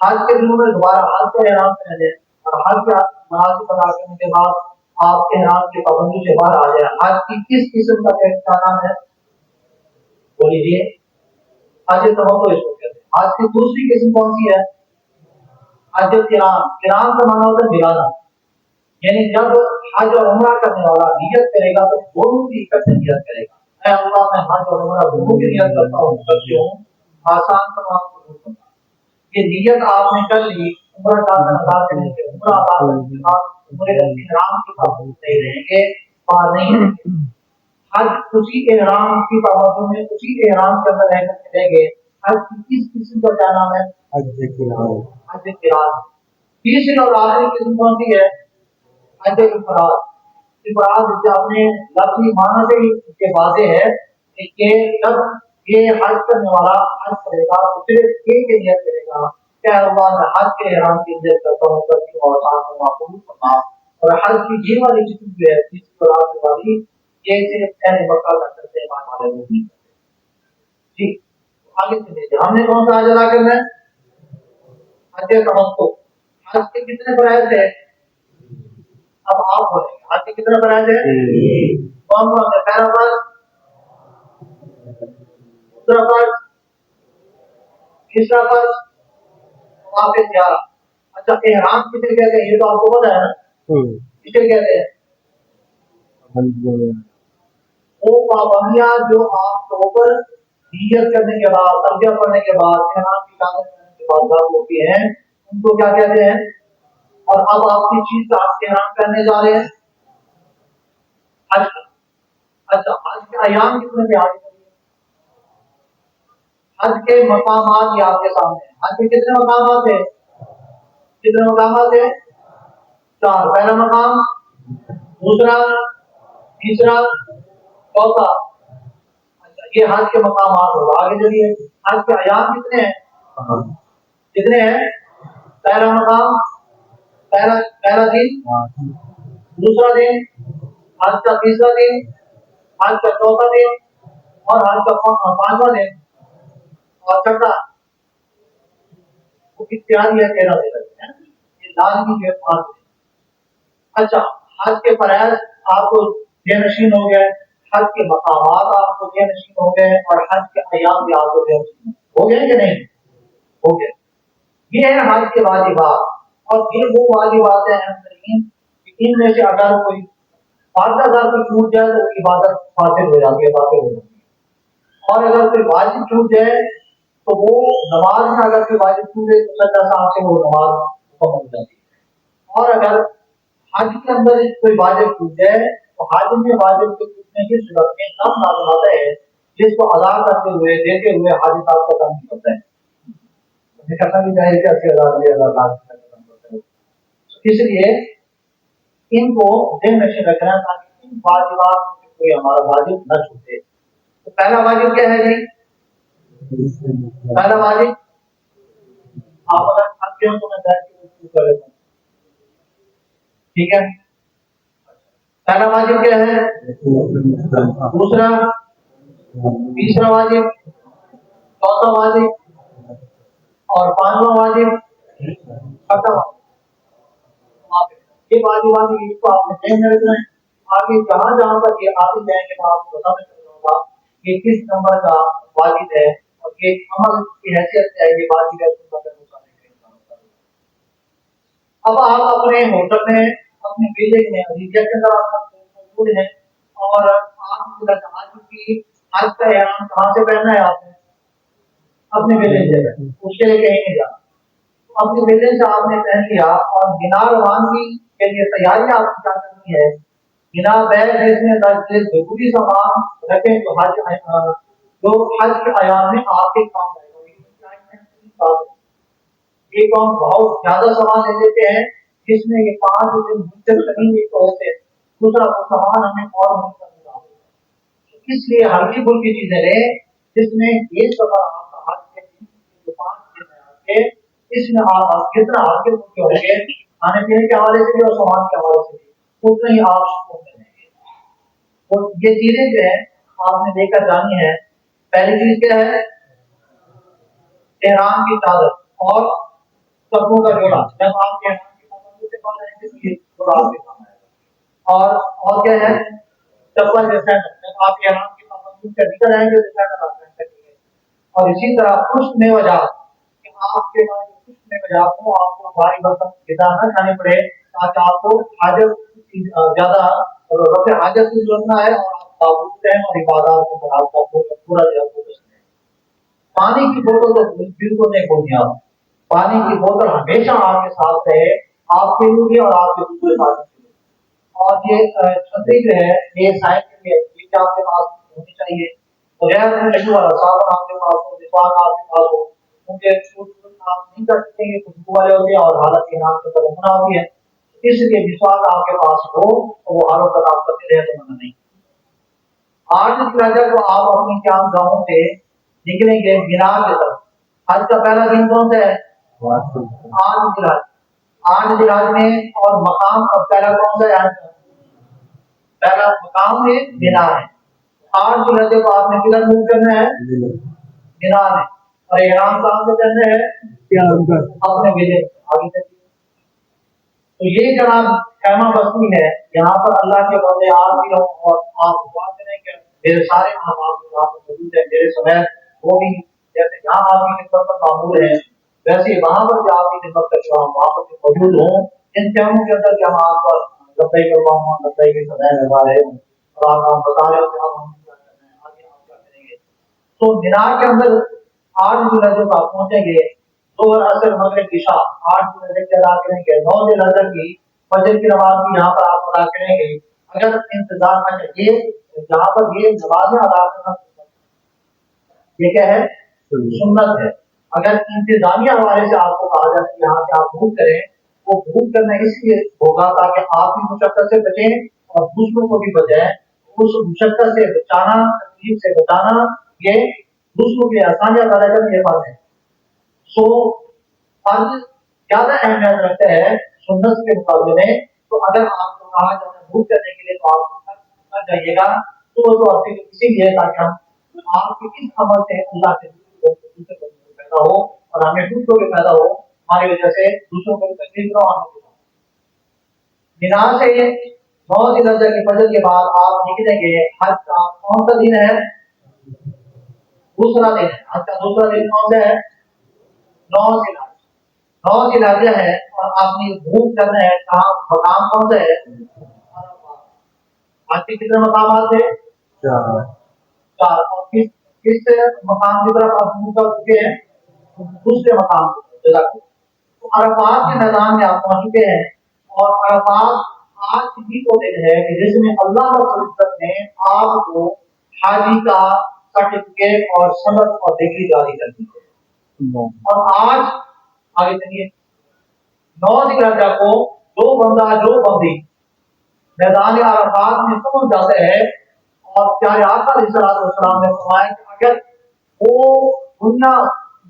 हज के दिनों में दोबारा हज का एहराम पहने और हज के मनासिक अदा करने के बाद आप एहराम की पाबंदी से बाहर आ जाए। हज की किस किस्म का क्या नाम है? बोलिए। हज तमत्तु इसको कहते हैं। हज की दूसरी किस्म कौन सी है? हज किरान। किरान का माना होता है मिलाना, यानी जब हज और उम्रा करने वाला नियत करेगा तो दोनों की इकट्ठे नियत करेगा। मैं अल्लाह मैं हज और उम्रा दोनों की नियत करता हूँ, करती हूँ, आसान पर आपको ये नियत आपने कर ली, उम्रा का अदा करने के उम्रा अदा करने के बाद उम्रे का इहराम की पाबंदी नहीं रहेंगे, बाहर नहीं रहेंगे। हज उसी एहराम की पाबंदी में, उसी एहराम के अंदर रहकर करेंगे। हज की किस किस्म का क्या नाम है? हज किरान। हज किरान। तीसरी और आखिरी किस्म कौन सी है? हज इफराद। इफराद जिसे आपने लफ्ज़ी माना से ही के वाज़े है कि ये जब ये हज करने वाला हज करेगा तो सिर्फ एक ही नियत करेगा, क्या अल्लाह मैं हज के एहराम की नियत करता हूँ, करती हूँ और साथ में माकूल फरमा। और हज की ये वाली जिस्म जो है तीसरी और आखिरी वाली, ये सिर्फ अहले मक्का कर सकते हैं, ईमान वाले लोग नहीं करते। जी, आगे चलिए, हमने कौन सा हज अदा करना है? हज तमत्तु। हज के कितने फराइज़ है? अब आप बोलेंगे हज के कितने फराइज़ है? कौन कौन है? पहला फर्ज, दूसरा फर्ज, तीसरा फर्ज, तवाफ़ ज़ियारत। अच्छा, एहराम किसे कहते हैं? ये तो आपको पता है ना, किसे कहते हैं? वो पाबंदियां जो आप ऊपर नियत करने के बाद, तलबिया पढ़ने के बाद, एहराम की इकामत करने के बाद लागू होती हैं, उनको क्या कहते हैं? और अब आपकी चीज का आप एहराम करने जा रहे हैं हज। अच्छा, हज के अयाम कितने थे? हज के मकामात ये आपके सामने हैं। हज के कितने मकामात थे? कितने मकामात थे? 4। पहला मकाम, दूसरा, तीसरा, चौथा। अच्छा, ये हज के मकामात होगा। आगे चलिए, हज के अयाम कितने हैं? कितने हैं? पहला मकाम, पहला पहला दिन, दूसरा दिन, हज का तीसरा दिन, हज का चौथा दिन और हज का 5वां दिन और छठा वो इत्यादि है 13 दिन है। ये लाजमी जो है 5 दिन। अच्छा, हज के फराइज आपको बेनशीन हो गए, हज के मकामात आपको बेनशीन हो गए और हज के अयाम भी आपको बेनशीन हो गए कि नहीं? हो गए। ये है हज के वाजिबात। और ये वो वाजिबात हैं इनमें से अगर कोई फर्ज अगर कोई छूट जाए तो इबादत फासिल हो जाती है, बातिल हो जाती है। और अगर कोई वाजिब छूट जाए तो वो नमाज में अगर कोई वाजिब छूटे तो सच्चा साहब से वो नमाज मुकम्मल हो जाती है। और अगर हज के अंदर कोई वाजिब छूट जाए तो हज में वाजिब के छूटने की सूरत में सब नाज़िल आता है, जिसको अदा करते हुए देते हुए हाजी साहब का काम करता है। करना भी चाहिए कि 80,000 इसलिए इनको ध्यान में रखना ताकि इन वाजिबात में कोई हमारा वाजिब न छूटे। तो पहला वाजिब क्या है जी? पहला वाजिब आप अगर थक गए तो मैं बैठ के कर लेता हूँ, ठीक है? पहला वाजिब क्या है, दूसरा, तीसरा वाजिब, चौथा वाजिब और पांचवा वाजिब, छठा वाजिब। ये वाजिबात इसको आपने ध्यान में रखना है। आगे जहां जहां पर ये आगे जाएंगे मैं आपको बताना चाहूंगा कि किस नंबर का वाजिब है और ये अमल की हैसियत से है, ये वाजिब है। अब आप अपने होटल में, अपने विलेज में, रिजन के अंदर आप मौजूद हैं और आप आज की आज का एहराम कहाँ से पहनना है आपने, अपने विलेज से, उसके लिए कहीं नहीं जाना। अपने विलेज से आपने पहन लिया और बिना रवानगी के लिए तैयारी आपको क्या करनी है, बिना बैग जिसमें जरूरी सामान रखें जो हज के आयाम में आपके काम आएगा। ये काम बहुत ज्यादा सामान ले लेते हैं जिसमें ये 5 दिन मुश्किल कहीं तो होते हैं, दूसरा सामान हमें और नहीं करना, इसलिए हल्की फुल्की चीजें लें जिसमें ये सफर आपका हाथ के 5 दिन में आके इसमें आप कितना हल्के फुल्के होंगे खाने पीने के हवाले से भी और सामान के हवाले से भी उतना ही आप सुकून मिलेंगे। और ये चीजें जो है आपने लेकर जानी है। पहली चीज क्या है, एहराम की चादर और कपड़ों का जोड़ा, जब आप और क्या है, चप्पल जैसा जब आप एहराम की पाबंदी से निकल आएंगे और इसी तरह खुश्क में वजह कि आपके खुश्क में वजह को आपको भारी बर्तन गिदा न खाने पड़े ताकि आपको हाजत ज्यादा रफे हाजत की जरूरत ना है और आप ताबूत रहें और इबादत को बढ़ाकर पूरा पानी की बोतल तो बिल्कुल नहीं भूलनी आप। पानी की बोतल हमेशा आपके साथ रहे, आपके लिए भी और आपके दूसरे साथी के लिए। और ये छतरी जो है ये साइड के लिए ये आपके पास होनी चाहिए। बगैर खुशबू वाला साबुन आपके पास हो, विश्वास आपके पास हो, क्योंकि आप नहीं कर सकते खुशबू वाले होते हैं और हालत के नाम से बदलना होती है, इसलिए विश्वास आपके पास हो तो वो आरोप तक आप करते रहे तो मना नहीं। 8 जुलाई को आप अपनी चांद गांवों से निकलेंगे मीनार की तरफ। आज का पहला दिन कौन सा है, 8 जुलाई। 8 जुलाई में और मकाम और पहला कौन सा है, पहला मकाम है मीनार है। 8 जुलाई को आपने किधर मूव करना है, मीनार में, और एहराम कहाँ से करना है, अपने विलेज आगे तक। तो ये जनाब खैमा बस्ती है, यहाँ पर अल्लाह के बंदे आप भी हो और आप दुआ करें कि मेरे सारे आप मौजूद है मेरे समय वो भी जैसे यहाँ आपकी खिदमत पर मामूल है वैसे वहां पर भी आपकी खिदमत कर रहा हूँ, वहां पर भी मौजूद हूँ। इन कैमों के अंदर हम आप पर लब्बाई करवा हूँ, लब्बाई के समय लगा रहे हूँ और आप बता रहे हो कि आप हम क्या करना है, आगे आप क्या करेंगे। तो मीनार के अंदर 8 जुलाई को आप पहुंचेंगे, जोहर असर मगरिब इशा 8 जुलाई के अदा करेंगे, 9 जुलाई की फजर की नमाज भी यहाँ पर आप अदा करेंगे। अगर इंतजार न चाहिए जहाँ पर ये नमाजें अदा करना ये क्या है, सुन्नत है। अगर इंतजामिया हवाले से आपको कहा जाए कि यहाँ से आप भूख करें, वो भूख करना इसलिए होगा ताकि आप भी मुशक्कत से बचें और दूसरों को भी बचाएं। उस मुशक्कत से बचाना, तकलीफ से बचाना, ये दूसरों के आसानियां पैदा करने के बाद है। सो फर्ज ज्यादा अहमियत रखता है सुन्नत के मुकाबले में। तो अगर आपको कहा जाता है भूख करने के लिए तो आप जाइएगा, तो वो तो आपके इसीलिए ताकि हम आपके इस अमल से अल्लाह के पैदा हो और हमें दूसरों के पैदा हो, हमारी वजह से दूसरों को तकलीफ ना आने। मीनार से 9 जिलहज की फजर के बाद आप निकलेंगे। हज का कौन सा दिन है, दूसरा दिन है। हज का दूसरा दिन कौन सा है, 9 जिलहज। 9 जिलहज है और आपने घूम करना है कहाँ, मकाम कौन सा है, आज के कितने मकाम थे, 4। और किस मकाम की तरफ आप मुंह कर चुके हैं, दूसरे मकाम की। तो अरफात के मैदान में आप पहुंच चुके हैं और अरफात आज भी वो दिन है कि जिसमें अल्लाह रब्बुल इज्जत ने आपको हाजी का सर्टिफिकेट और सनद और डिग्री जारी कर दी है। और आज आगे चलिए 9 जिलहज को जो बंदी मैदान अरफात में पहुंच जाते हैं और प्यारे आका अलैहिस्सलाम ने फरमाया कि अगर वो दुनिया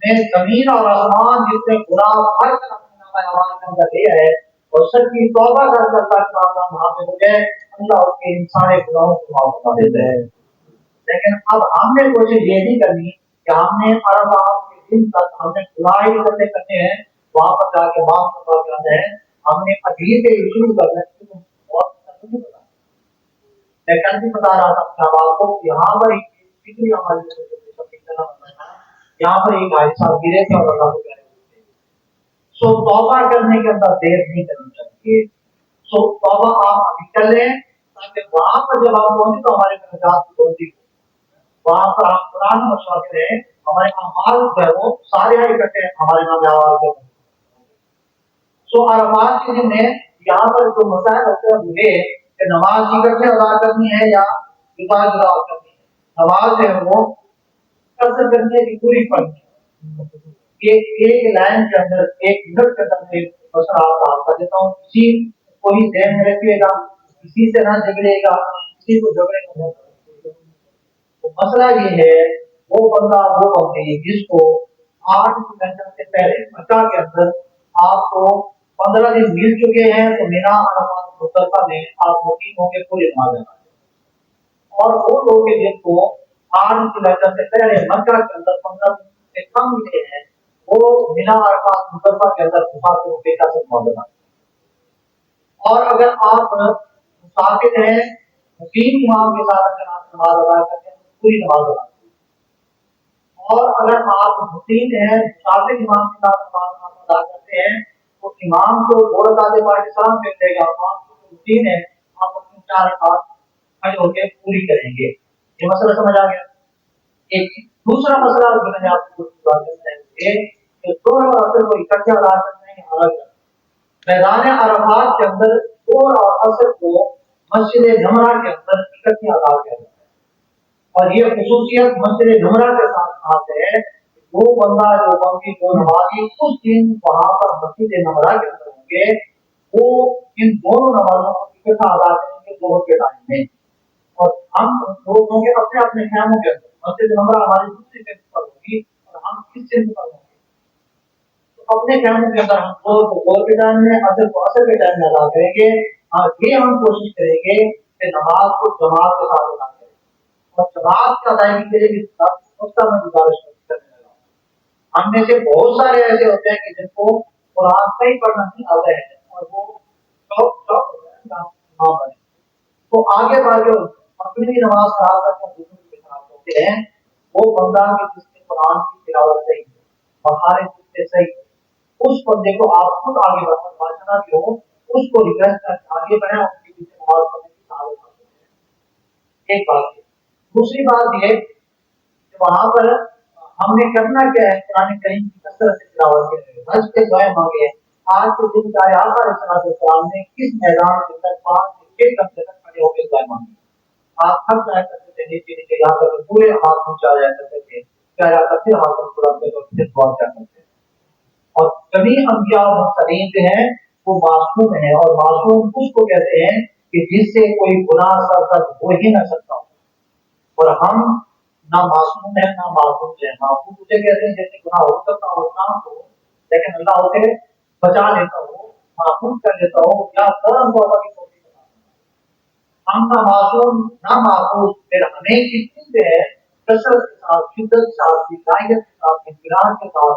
में जमीन और आसमान जितने गुनाह हर तरफ है और सच्ची तौबा कर सकता है वहां पे मुझे अल्लाह उसके इन सारे गुनाहों को माफ कर देता है। लेकिन अब हमने कोशिश ये नहीं करनी कि हमने अरफात के दिन तक हमने गुनाह ही करने करने हैं, वहां पर जाके माफ करना है, हमने अजीब शुरू करना है, तो बहुत नहीं पता। मैं कल भी बता रहा था अपने आवाज को, यहाँ पर एक फिक्री हमारी यहाँ पर एक भाई साहब गिरे थे और अल्लाह को कह रहे थे। सो तौबा करने के अंदर देर नहीं करनी चाहिए। सो तौबा आप अभी कर लें, ताकि वहां पर जब आप पहुंचे तो हमारे दर्जात की बुलंदी हो। वहां पर आप कुरान मशवरा करें, हमारे अमाल जो है वो सारे इकट्ठे हमारे नाम आवाज करें। सो अरफात के दिन में यहाँ पर जो मसाइल होते हैं मुझे कि नमाज इकट्ठे अदा करनी है या जुदा जुदा करनी है। नमाज है वो कसर करनी है कि पूरी पढ़नी है। एक लाइन के अंदर एक मिनट के अंदर में मसला आपका देता हूँ, किसी कोई ध्यान में रखिएगा, किसी से ना झगड़ेगा, किसी को झगड़ेगा। तो मसला ये है, वो बंदा वो बंदी जिसको 8 घंटे से पहले मक्का के अंदर आपको 15 दिन मिल चुके हैं, तो मिना अरफात मुस्तलफा में आप मुकीम होंगे पूरी नमाज अदा। और वो लोग जिनको 8 घंटे से पहले मक्का के अंदर 15 दिन से कम मिले हैं, वो मिना अरफात मुस्तलफा के अंदर मुसाफिर होकर का नमाज अदा। और अगर आप मुसाफिर हैं, मुकीम इमाम के साथ अगर आप नमाज अदा करते हैं तो पूरी नमाज अदा। और अगर आप मुकीम हैं, मुसाफिर इमाम के साथ नमाज अदा करते हैं, तो इमाम को 2 रकातें पढ़ के सलाम फेर देगा। आप मुकीम है, आप अपनी 4 रकात खड़े होकर पूरी करेंगे। ये मसला समझ आ गया। एक दूसरा मसला जो मैंने आपको बात बताई कि 2 रकातें को इकट्ठे अदा करना है अलग। मैदान अरफात के अंदर 2 और असर को मस्जिद नमरा के अंदर इकट्ठे अदा किया जाता है। और ये खुसूसियत मस्जिद नमरा के साथ खास है, वो बंदा जो बंदी को नमाजी उस दिन वहां पर मस्जिद नमरा के अंदर होंगे, वो इन दोनों नमाजों को इकट्ठा अदा करेंगे दोनों के टाइम में। और हम लोग होंगे अपने अपने खैमों के अंदर, मस्जिद नमरा हमारी दूसरी सिंध पर होगी और हम इस सिंध पर होंगे। अपने खैमों के अंदर हम गोर के टाइम में, असर को असर के टाइम में अदा करेंगे। और ये हम कोशिश करेंगे कि नमाज को जमात के साथ अदा करें और जमात की अदायगी के लिए उसका मैं गुजारिश करने लगा। हम में से बहुत सारे ऐसे होते हैं कि जिनको कुरान कहीं पढ़ना नहीं आता है और वो इमाम बने, तो आगे बढ़ के अपनी नमाज खराब करके दूसरों के खराब होते हैं। वो बंदा जिसके कुरान की तिलावत सही है, बहारे जिससे सही, उस बंदे को आप खुद आगे बढ़ना भी हो, उसको रिक्वेस्ट करके आगे बढ़े, उनके पीछे नमाज पढ़ने की साबित करते हैं। एक बात। दूसरी बात ये कि वहां पर हमने करना क्या है, कुरान करीम की कसरत से तिलावत करें, हज के दुआ मांगे। आज के दिन का आका ने किस मैदान के अंदर 5 से 6 घंटे तक खड़े होकर दुआ मांगी। आप थक जाया करते थे, नीचे नीचे यहाँ पर पूरे हाथ ऊंचा जाया करते थे, क्या जाता फिर हाथ पूरा फिर दुआ क्या करते थे। और सभी अंबिया और मुरसलीन जो हैं वो मासूम है, और मासूम उसको कहते हैं कि जिससे कोई गुनाह सर हो ही ना सकता। और हम ना मासूम है ना मासूम है। मासूम उसे कहते हैं जैसे गुनाह हो सकता हो ना हो, लेकिन अल्लाह उसे बचा लेता हो, मासूम कर लेता हो या फौरन तौबा की कोशिश करता हो। हम ना मासूम ना मासूम, फिर हमें इस चीज से है कसरत के साथ, शिद्दत के साथ, हिदायत के साथ, इंतजार के साथ,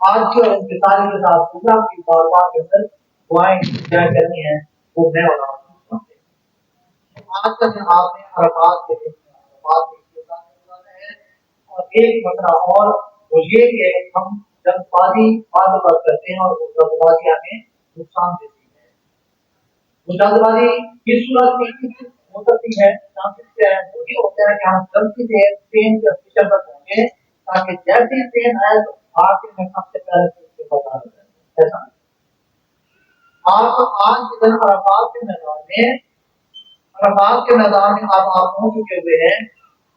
आज के और इंतजार के साथ पूरा की बार के अंदर दुआएं क्या करनी है, वो मैं और आप आज तक आपने अरफात के दिन है। और एक मसला और वो ये कि हम जल्दबाजी बात करते हैं और जल्दबाजी हमें नुकसान देती है। जल्दबाजी किस सूरत में हो सकती है, वो ये होता है कि हम गलती से ट्रेन के स्टेशन पर पहुंचे, ताकि जैसे ट्रेन आए तो आके में सबसे पहले बता दें। ऐसा आप आज के दिन अरफात के मैदान में आप पहुंच चुके हुए हैं।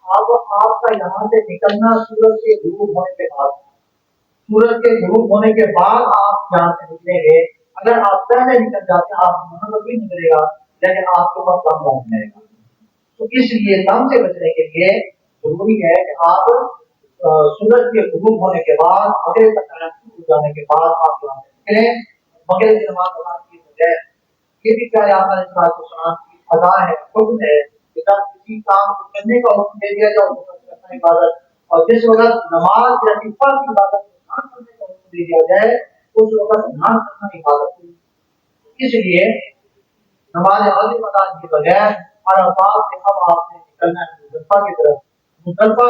अब आपका यहाँ से निकलना सूरज के गुरूब होने के बाद, सूरज के गुरूब होने के बाद आप यहाँ से निकलेंगे। अगर आप पहले निकल जाते हैं आप मतलब भी निकलेगा, लेकिन आपके पास दम बन जाएगा। तो इसलिए दम से बचने के लिए जरूरी है कि आप सूरज के गुरूब होने के बाद, मगरिब का टाइम शुरू जाने के बाद आप यहाँ से निकलें। मगरिब की नमाज अदा की बजाय ये भी क्या आपने अदा है, हुक्म है कि जब किसी काम को करने का हुक्म दे दिया जाए उसको करना इबादत, और जिस वक्त नमाज या फर्ज इबादत ना करने का हुक्म दे दिया जाए उस वक्त ना करना इबादत है। इसलिए नमाज वाजिब अदा किए बगैर अरफात से अब आपने निकलना है मुजफ्फा की तरफ। मुजफ्फा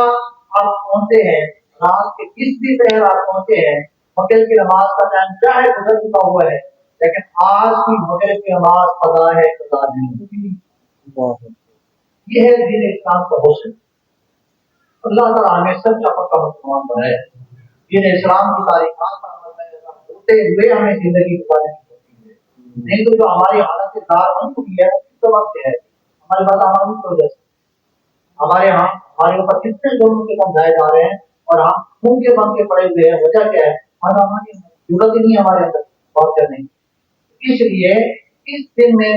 आप पहुंचते हैं, रात के किस भी पहर आप पहुंचे हैं, मगरिब की नमाज का टाइम क्या है गुजर चुका हुआ है, लेकिन आज की मगरिब की नमाज अदा है, कदा नहीं। ये है दीन इस्लाम का हुस्न। अल्लाह ताला हमें सच्चा पक्का मुसलमान बनाए। दीन इस्लाम की तारीखात पर अमल होते हुए हमें जिंदगी गुजारनी होती है। नहीं तो जो हमारी हालत दार बन चुकी है किस वक्त है, हमारे बदअमली की वजह से हमारे यहाँ हमारे ऊपर कितने लोगों के कम जाए जा रहे हैं और हम खून के बम के पड़े हुए हैं। वजह क्या है? हमारी जरूरत ही नहीं है हमारे अंदर बात करने की। इसलिए इस दिन में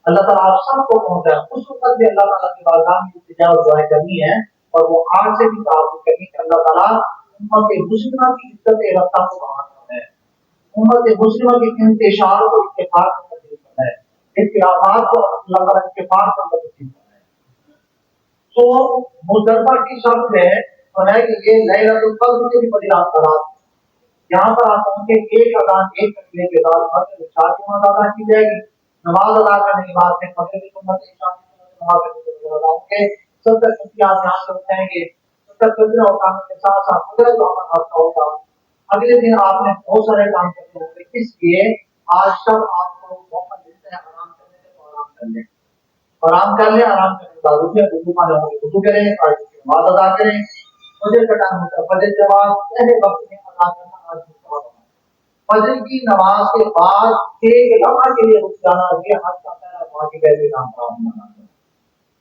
अल्लाह ताला आप सबको पहुंचा, उस वक्त भी अल्लाह ताला की बारगाह में इल्तिजा और दुआएं करनी है, और वो आज से भी ताबूत करनी कि अल्लाह ताला उम्मत मुस्लिमा की इज्जत रफ्ता को बढ़ाना है, उम्मत मुस्लिमा के इंतशार को इत्तेफाक में तब्दील करना है, इख्तिलाफात को अल्लाह ताला इत्तेफाक में तब्दील करना है। तो मुजफ्फा की शर्त है और है कि ये लैलतुल क़द्र की बड़ी रात का रात, यहाँ पर आप पहुंचे एक अजान एक तकबीर के बाद मगरिब इशा की नमाज अदा की जाएगी। नमाज अदा करने के बाद में मगरिब की नमाज इशा की नमाज अदा होंगे। सब तक आप यहाँ से उठाएंगे, सब तक और काम के साथ साथ मगरिब आपका होगा। अगले दिन आपने बहुत सारे काम करने होंगे, इसलिए आज सब आपको मौका मिलता है आराम करने का, तो आराम कर लें, आराम कर लें। आराम करने के बाद उठे, वुजू पाने होंगे वुजू करें, नमाज अदा करें। फजर का टाइम होता है, फजर के बाद पहले वक्त में अदा करना आज फजर की नमाज के बाद एक लम्हा के लिए रुक जाना, ये हज का पहला वाजिब है नाम का।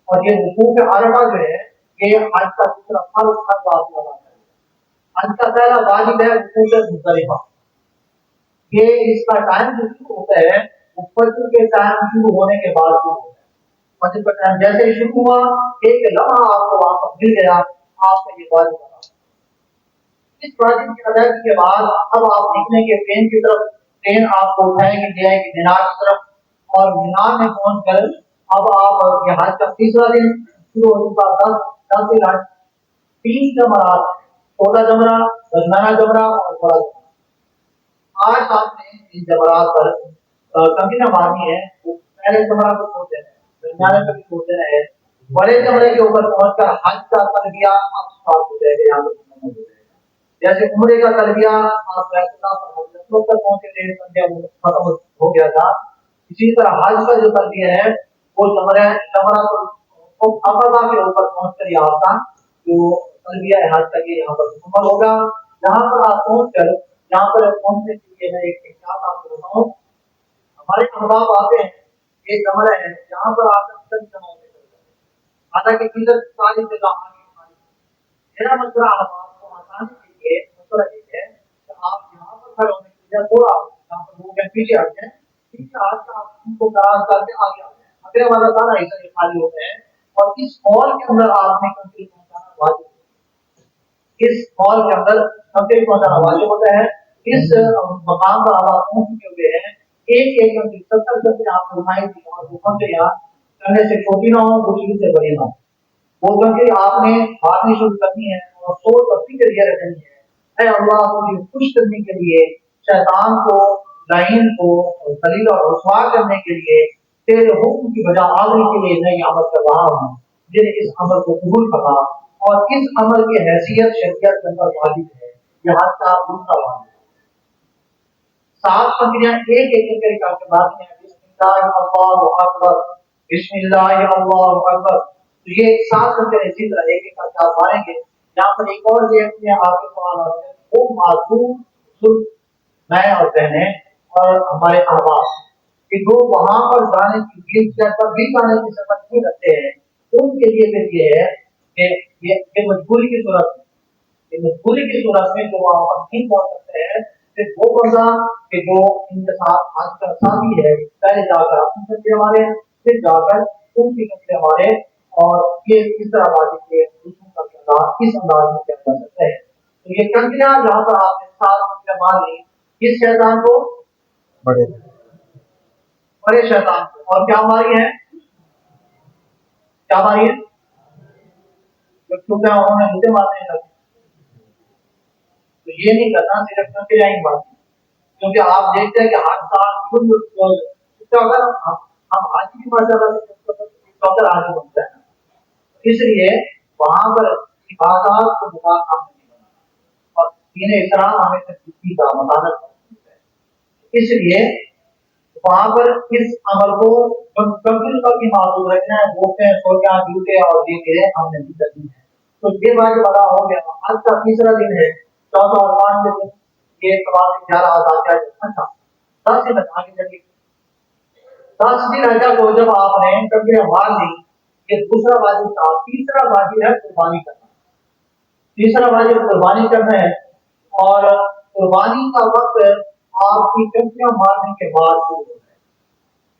और ये वकूफ अरफा जो है ये हज का दूसरा फर्ज हज वाजिब अदा करना। हज का पहला वाजिब है वकूफ मुज़दलिफा। ये इसका टाइम जो शुरू होता है वो फजर के टाइम शुरू होने के बाद शुरू होता है। फजर का टाइम जैसे ही शुरू हुआ, एक लम्हा आपको वापस मिल गया, आपका ये वाजिब अदा। इस वाजिब की अदायगी के बाद अब आप निकलने के ट्रेन की तरफ, ट्रेन आपको उठाएगी ले आएगी मीनार की तरफ, और मीनार में पहुंचकर अब आप ये हज का तीसरा दिन शुरू हो चुका। 10 दिन हज, 3 जमरात, छोटा जमरा, दरमियाना जमरा और बड़ा जमरा। आज आपने इन जमरात पर कमीना मारनी है। पहले जमरा को छोड़ देना है, दरमियाने को भी छोड़ देना है, बड़े जमरे के ऊपर पहुंचकर हज का तलबिया आप स्टार्ट हो जाएगा। यहाँ पर जैसे उम्रे का तलबिया आप तक पहुंचे थे, खत्म हो गया था, इसी तरह हज का जो तलबिया है वो जमरा तो अक़बा के ऊपर पहुंचकर यहाँ का जो तलबिया है हज का ये यहाँ पर मुकम्मल होगा। यहाँ पर आप पहुंचकर, यहाँ पर पहुंचने के लिए मैं एक बात आपको बताऊं, हमारे अहबाब आते हैं, ये जमरा है यहाँ पर आकर जमा होते हैं, हालांकि किल्लत सारी जगह मेरा मसला आपको आसानी के लिए मसला ये है कि आप यहाँ पर खड़े होने के लिए थोड़ा यहाँ पर लोग पीछे हट जाए, पीछे हट आप उनको दराज करके आगे आ जाए, अगले वाला सारा हिस्सा खाली होता है, और इस हॉल के अंदर आपने कंप्लीट पहुंचाना वाजिब, इस हॉल के अंदर कंप्लीट पहुंचाना वाजिब होता है। इस मकाम पर आप पहुंच चुके हुए हैं, एक एक कंप्लीट 70 करके आपको उठाएंगे और वो कंप्लीट करने से छोटी ना हो, दूसरी से बड़ी ना हो, वो क्योंकि आपने बातें शुरू करनी है और सोच और फिक्र ये रखनी है अल्लाह को खुश करने के लिए, शैतान को, लाइन को दलील और रुसवा करने के लिए, तेरे हुक्म की बजा आवरी के लिए मैं ये अमल कर रहा हूँ, जिन्हें इस अमल को कबूल करना और इस अमल की हैसियत शरीयत के अंदर वाजिब है। यह हज का दूसरा वाजिब। 7 पंक्तियां एक एक करके बाद में बिस्मिल्लाह अल्लाहु अकबर, बिस्मिल्लाह अल्लाहु अकबर, तो ये 7 पंक्तियां इसी तरह एक एक करके आप पढ़ेंगे। यहाँ पर एक और ये अपने आपके सवाल आते हैं, वो मासूम मैं और बहने और हमारे अहबाब कि जो वहां पर जाने की गिरफ्त पर भी जाने की समझ नहीं रखते हैं, उनके लिए फिर ये है कि ये मजबूरी की सूरत में, मजबूरी की सूरत में जो वहां पर नहीं पहुंच सकते हैं, फिर वो बंदा कि जो इनके साथ आज का साथी है, पहले जाकर अपनी कंपनी हमारे, फिर जाकर उनकी कंपनी हमारे, और ये इस तरह वाजिब के दूसरों का किरदार इस अंदाज में किया जा सकता है। तो ये कंपनियां जहाँ पर आपने 7 कंपनियां मान ली, किस शैतान को? बड़े शैतान को। और क्या हमारी है? क्या मारी है? क्योंकि उन्होंने मुझे मारने लगे। तो ये नहीं करना सिर्फ क्योंकि जाएंगे बात, क्योंकि आप देखते हैं कि हर साल अगर हम आज की मर्यादा से डॉक्टर आगे बनता है, इसलिए वहां पर इबादत को बुरा काम नहीं बना और दीन इस्लाम हमें तकलीफ का मदानत है। इसलिए वहां पर इस अमल को कंप्यूटर की मालूम रखना है, बोलते हैं सो क्या जूते और ये हमने भी करनी है। तो ये बात बड़ा हो गया। आज का तीसरा दिन है, चौथा और पांचवें दिन ये सवाल 11 आजाद का अच्छा 10 दिन आगे चलिए। 10 दिन राजा को जब आपने कभी मार ली, ये दूसरा बाजी था। तीसरा बाजी है कुर्बानी करना। तीसरा बाजी कुर्बानी करना है और कुर्बानी का वक्त आपकी कंकड़ियां मारने के बाद शुरू होता है।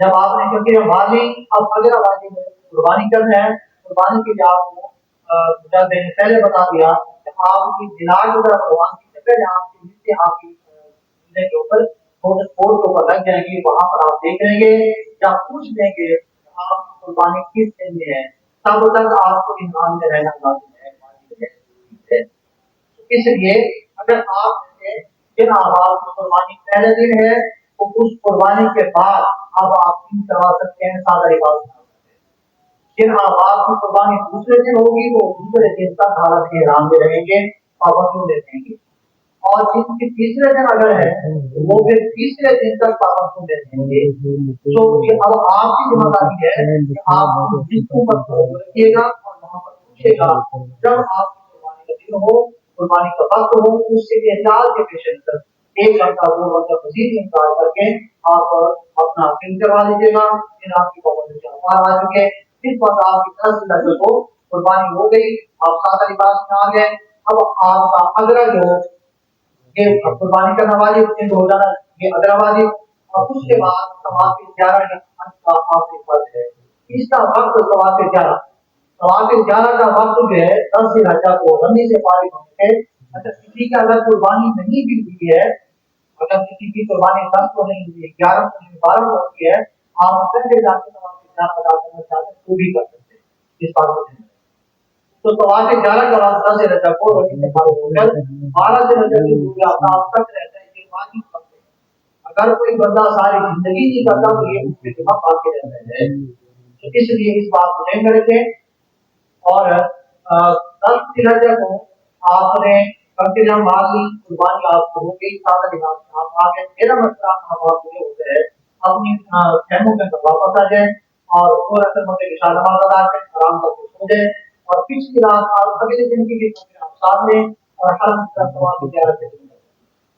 जब आपने कंकड़ियां मार ली, अब अगला बाजी में कुर्बानी करना है। कुर्बानी के लिए आपको पहले बता दिया कि आपकी दिनार की तरफ कुर्बान की पहले आपकी नीचे आपकी के ऊपर फोर के ऊपर लग जाएगी, वहां पर आप देख लेंगे या पूछ लेंगे आप कुर्बानी किस दिन में है, तब तक आपको ईमान में रहना लाजिम है। इसलिए अगर आप जिन आवाज की कुर्बानी पहले दिन है तो उस कुर्बानी के बाद अब आप दिन करवा सकते हैं, सादा इबादत कर सकते हैं। जिन आवाज की कुर्बानी दूसरे दिन होगी वो दूसरे दिन तक हालत के इहराम में रहेंगे, पाबंदी में रहेंगे। और जिनकी तीसरे दिन अगर है वो फिर तीसरे दिन तक पाबंदी में रहेंगे। तो अब आपकी जिम्मेदारी है कि आप जिसको रखिएगा और वहां पर पूछेगा जब आपकी कुर्बानी का दिन हो, कुर्बानी का वक्त हो, उससे एहतियात के पेश नजर 1 घंटा 2 घंटा मजीद इंतजार करके आप अपना दिन करवा लीजिएगा। फिर आपकी पाबंदी से पार आ चुके, इस वक्त आपकी 10 दिन को कुर्बानी हो गई, आप सादा लिबास में आ गए। अब आपका अगला जो ये कुर्बानी करना वाजिब, दिन रोजाना ये अगला वाजिब, और उसके बाद सवाल 11 का आखिरी फर्ज है। इसका वक्त सवाल 11 का वक्त जो है 10 जिलहज्जा को रमी से फारिग होने से। अच्छा, किसी का अगर कुर्बानी नहीं भी हुई है, अगर किसी की कुर्बानी 10 को नहीं हुई, 11 को नहीं, 12 को हुई है, आप पहले जाके सवाल 11 अदा करना चाहते हैं तो भी कर सकते हैं। इस बात को तो सवाल 11 का वक्त 10 जिलहज्जा को रमी से फारिग होकर 12 जिलहज्जा की पूरी आप तक रहता है कि वाजिब करते हैं। अगर कोई बंदा सारी जिंदगी नहीं करता तो ये उसके दिमाग बाकी रहता है। तो इसलिए इस बात को ध्यान रखें। और 10 जिलहज्जा को आपने कंकड़ियां मार ली, कुर्बानी आपको हो गई, सादा लिबास आप आ गए। मेरा मसला आपको ये होता है अपनी खैमों में वापस आ जाए और 2 रकात के इशा नमाज अदा करें, आराम करके सो जाए और पिछली रात आप अगले दिन की भी आप साथ लें और हर सवाल 11 से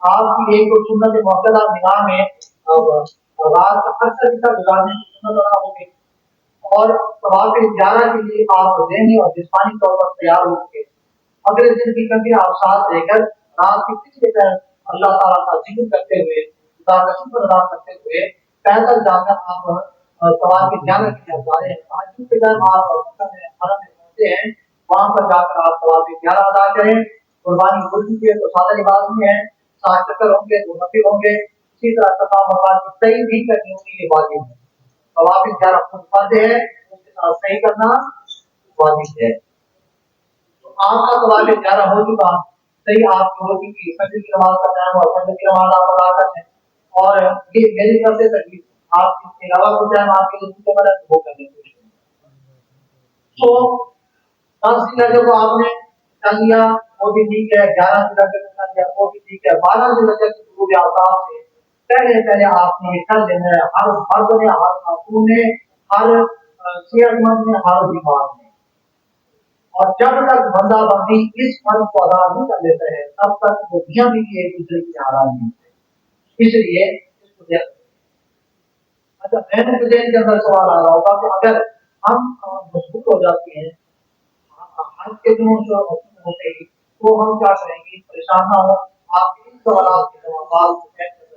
आपकी एक तो सुन्नत मुअक्कदा मिना में रात का अक्सर हिस्सा गुजारने की सुन्नत अदा हो गई और सवाल 11 के लिए आप ज़हनी और जिस्मानी तौर पर तैयार हो गए। अगले दिन की कभी आप साथ लेकर रात के पिछले पहर अल्लाह ताला का जिक्र करते हुए, खुदा का शुक्र अदा करते हुए पैदल जाकर आप सवाल 11 की तरफ जा रहे हैं। आज के टाइम आप हरम में पहुंचे हैं, वहां पर जाकर आप सवाल 11 अदा करें। कुर्बानी हो चुकी है तो सादा लिबास में है, 7 चक्कर होंगे, 2 नफिल होंगे, इसी तरह तमाम मकान की सही भी करनी होगी, ये वाजिब है। सवाल 11 खुद फर्ज है, उसके साथ सही करना वाजिब है। तो आपका सवाल 11 हो चुका, सही आपकी हो चुकी, फजर की नमाज का टाइम और फजर की नमाज आप अदा करते हैं और ये मेरी तरफ से तकलीफ आप इसके अलावा कोई टाइम आपके लिए वो करने की कोशिश करें। तो 10 जिलहज्जा को आपने कर लिया वो भी ठीक है, 11 जिलहज्जा को कर लिया वो भी ठीक है, 12 जिलहज्जा की शुरू आसाम से पहले आपने ये कर लेना है। हर मर्द ने, हर खातून ने, हर सेहतमंद ने, हर बीमार ने। और जब तक बंदा बंदी इस फर्ज को अदा नहीं कर लेते हैं तब तक वो मियां बीवी एक दूसरे की नाराज नहीं होते। इसलिए इसको ध्यान। अच्छा, मैंने तो के अंदर सवाल आ रहा होगा कि अगर हम मजबूत हो जाते हैं हज के दिनों से होते ही तो हम क्या करेंगे, परेशान ना हो। आपके इन सवालों के जवाब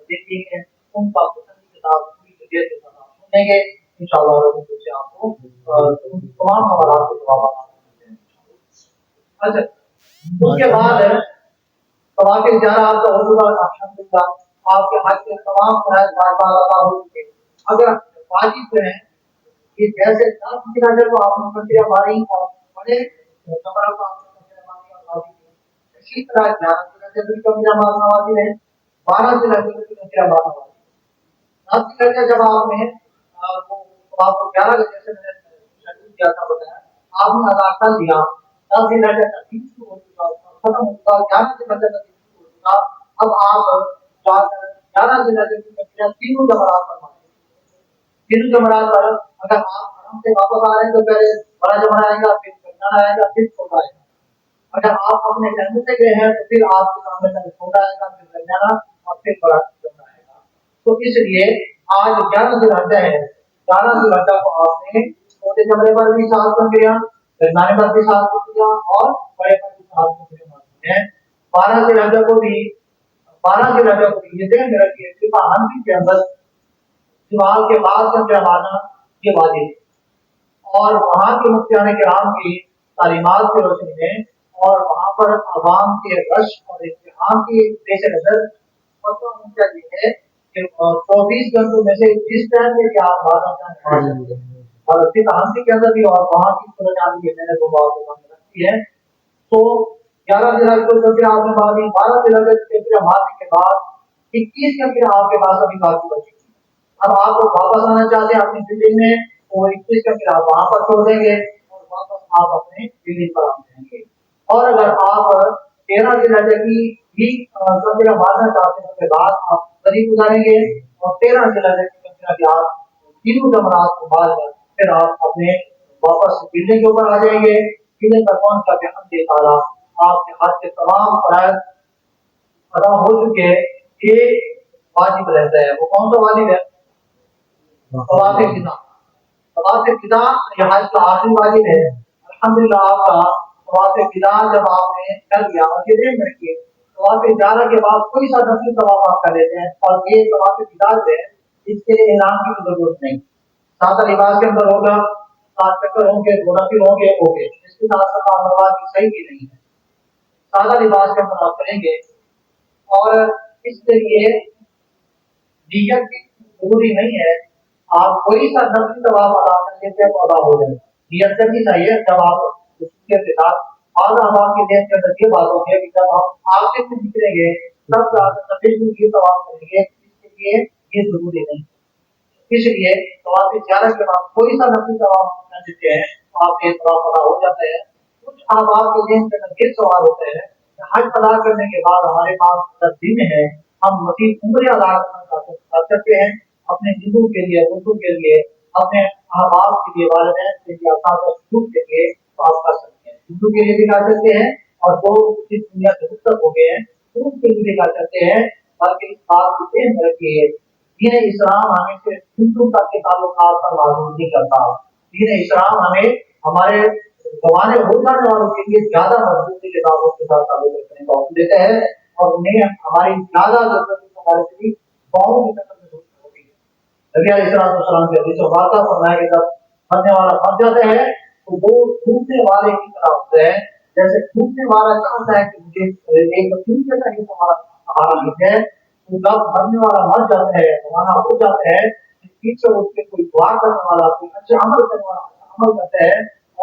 देखेंगे, उनका पसंदीदा सुनेंगे, इंशाअल्लाह से आपको तमाम सवालों के जवाब। अच्छा, उसके बाद सवाल 11 आपका हो चुका, अल्हम्दुलिल्लाह आपके हज के तमाम फरज़ बार-बार अदा हो चुके। अगर वाजिब है कि जैसे 10 राजा को आपने प्रक्रिया मारी और बड़े कमरा को आपने प्रक्रिया मारी और वादी की, इसी तरह 11 राजा की प्रक्रिया मारना वादी है, 12 राजा की प्रक्रिया मारना वादी। 10 राजा जब आपने वो आपको 11 जैसे मैंने शेड्यूल किया था बताया, आपने अदा कर दिया, 10 राजा का दिन शुरू हो चुका, खत्म हो चुका, 11 राजा का दिन शुरू हो चुका। अब आप जाकर 11 राजा की प्रक्रिया तीनों जमरात पर मारेंगे। तीनों जमरात पर अगर आप हरम से वापस आ रहे हैं तो पहले बड़ा जमरा आएगा, फिर दरमियाना आएगा, फिर छोटा आएगा। अगर आप अपने जन्म से गए हैं तो फिर आपके सामने पहले छोटा आएगा, फिर दरमियाना और फिर बड़ा जमरा आएगा। तो इसलिए आज 11 है, 11 को आपने छोटे जमरे पर भी 7 प्रक्रिया, दरमियाने पर भी 7 प्रक्रिया और बड़े पर भी 7 प्रक्रिया मारनी है। 12 को भी 12 को भी ये ध्यान में रखिए कि हंसी के अंदर दीवार के बाद से मारना ये वाजिब है। और वहां के मुफ्तियान किराम की तालीमात की रोशनी में और वहां पर अवाम के रश और इत्तेहाम की पेश नजर फतवा मुफ्तिया ये है कि 24 घंटों में से जिस टाइम में भी आप मारना चाहें और फिर हंसी के अंदर भी और वहां की सूरत आदमी मैंने दो बात रखी है। तो 11 को जब आपने मारी, 12 के मारने के बाद 21 का आपके पास अभी बाकी बची। अब आप वापस आना चाहते हैं अपनी बिल्डिंग में, तो 21 का आप वहां पर छोड़ देंगे और वापस आप अपने बिल्डिंग पर आ जाएंगे। और अगर आप 13 की भी मारना चाहते हैं तो बाद आप करीब गुजारेंगे और 13 की आप तीनों जमरात को मार कर फिर आप अपने वापस बिल्डिंग के ऊपर आ जाएंगे। बिल्डिंग पर पहुंच कर हमदे ताला आपके हाथ के तमाम फराइज अदा हो चुके, ये वाजिब रहता है। वो कौन सा वाजिब है? तवाफ़े क़िदा। तवाफ़े क़िदा ये हज का आखिरी वाजिब है। अल्हम्दुलिल्लाह आपका तवाफ़े क़िदा जब आपने कर लिया और ये ध्यान रखिए तवाफ़े इजारा के बाद कोई सा नफिल तवाफ आप कर लेते हैं और ये तवाफ़े क़िदा है, इसके लिए इहराम की जरूरत नहीं। सादा लिबास के अंदर होगा, 7 चक्कर होंगे, 2 नफिल होंगे, इसके साथ साथ नमाज की सही भी नहीं है। सादा लिबास के अंदर आप करेंगे और इसके लिए नियत की जरूरी नहीं है। आप कोई सा नफली तवाफ अदा कर लेते हैं तो अदा हो जाए। नियत करनी चाहिए जब आप उसके साथ आज आवाम की नियत के अंदर ये बात होती है कि जब हम आपसे से निकलेंगे तब जाकर नफली ये तवाफ करेंगे, इसके लिए ये जरूरी नहीं। इसलिए तवाफ ज़ियारत के बाद कोई सा नफली तवाफ कर देते हैं तो आपके तवाफ अदा हो जाता है। कुछ अहबाब के दिन के अंदर ये सवाल होते हैं कि हज अदा करने के बाद हमारे पास 10 दिन है, हम मज़ीद उम्र अदा करना कर सकते हैं अपने हिंदू के लिए, उर्दू के लिए, अपने अहबाब के लिए, वालिदैन के लिए, असातिज़ा के लिए आप कर सकते हैं। हिंदू के लिए भी कर सकते हैं और जो इस दुनिया से रुखसत हो गए हैं उनके लिए भी कर सकते हैं। बल्कि इस बात को ध्यान रखिए दीन इस्लाम हमें सिर्फ हिंदू तक के ताल्लुकात पर लागू नहीं करता। दीन इस्लाम हमें हमारे जमाने हो जाने वालों के लिए ज्यादा मजबूती के साथ उसके साथ ताल्लुक रखने का हुक्म देता है और उन्हें हमारी ज्यादा जरूरत हमारे शरीर गाँव की तरफ में जरूरत होती है। नबी अलैहिस्सलाम के हदीस में वाक़ा फरमाया कि जब मरने वाला मर जाता है तो वो छूटने वाले की तरह होता है, जैसे छूटने वाला चाहता है कि मुझे एक छूटने का ही हमारा सहारा मिल जाए। तो जब मरने वाला मर जाता है, जमाना हो जाता है, पीछे उसके कोई दुआ करने वाला, कोई अच्छे अमल करने वाला अमल करता है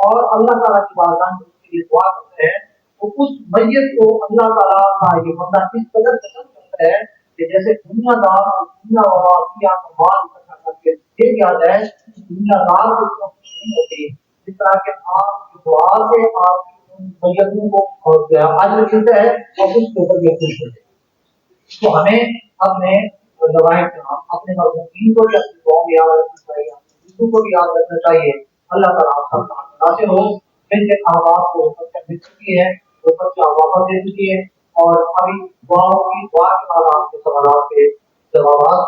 और अल्लाह ताला की बारगाह में उसके लिए दुआ करता है, तो उस मैयत को अल्लाह ताला का ये बंदा इस कदर पसंद करता है कि जैसे दुनियादार दुनिया वाला दुनिया का माल इकट्ठा करके दे जाता है, दुनियादार को खुशी नहीं होती। जिस तरह के आपकी दुआ से आपकी मैयतों को अज्र मिलता है और उसके ऊपर ये खुश होते हैं। तो हमें अपने रवायत अपने मरहूमीन को भी अपनी दुआओं में याद रखना चाहिए, दूसरों को भी याद रखना चाहिए। अल्लाह ताला आप सबका नासिर हो। जिनके अहबाब को सबसे मिल चुकी है वो सबसे वापस दे चुकी है और अभी दुआओं की दुआ के बाद आपके सवालों के जवाब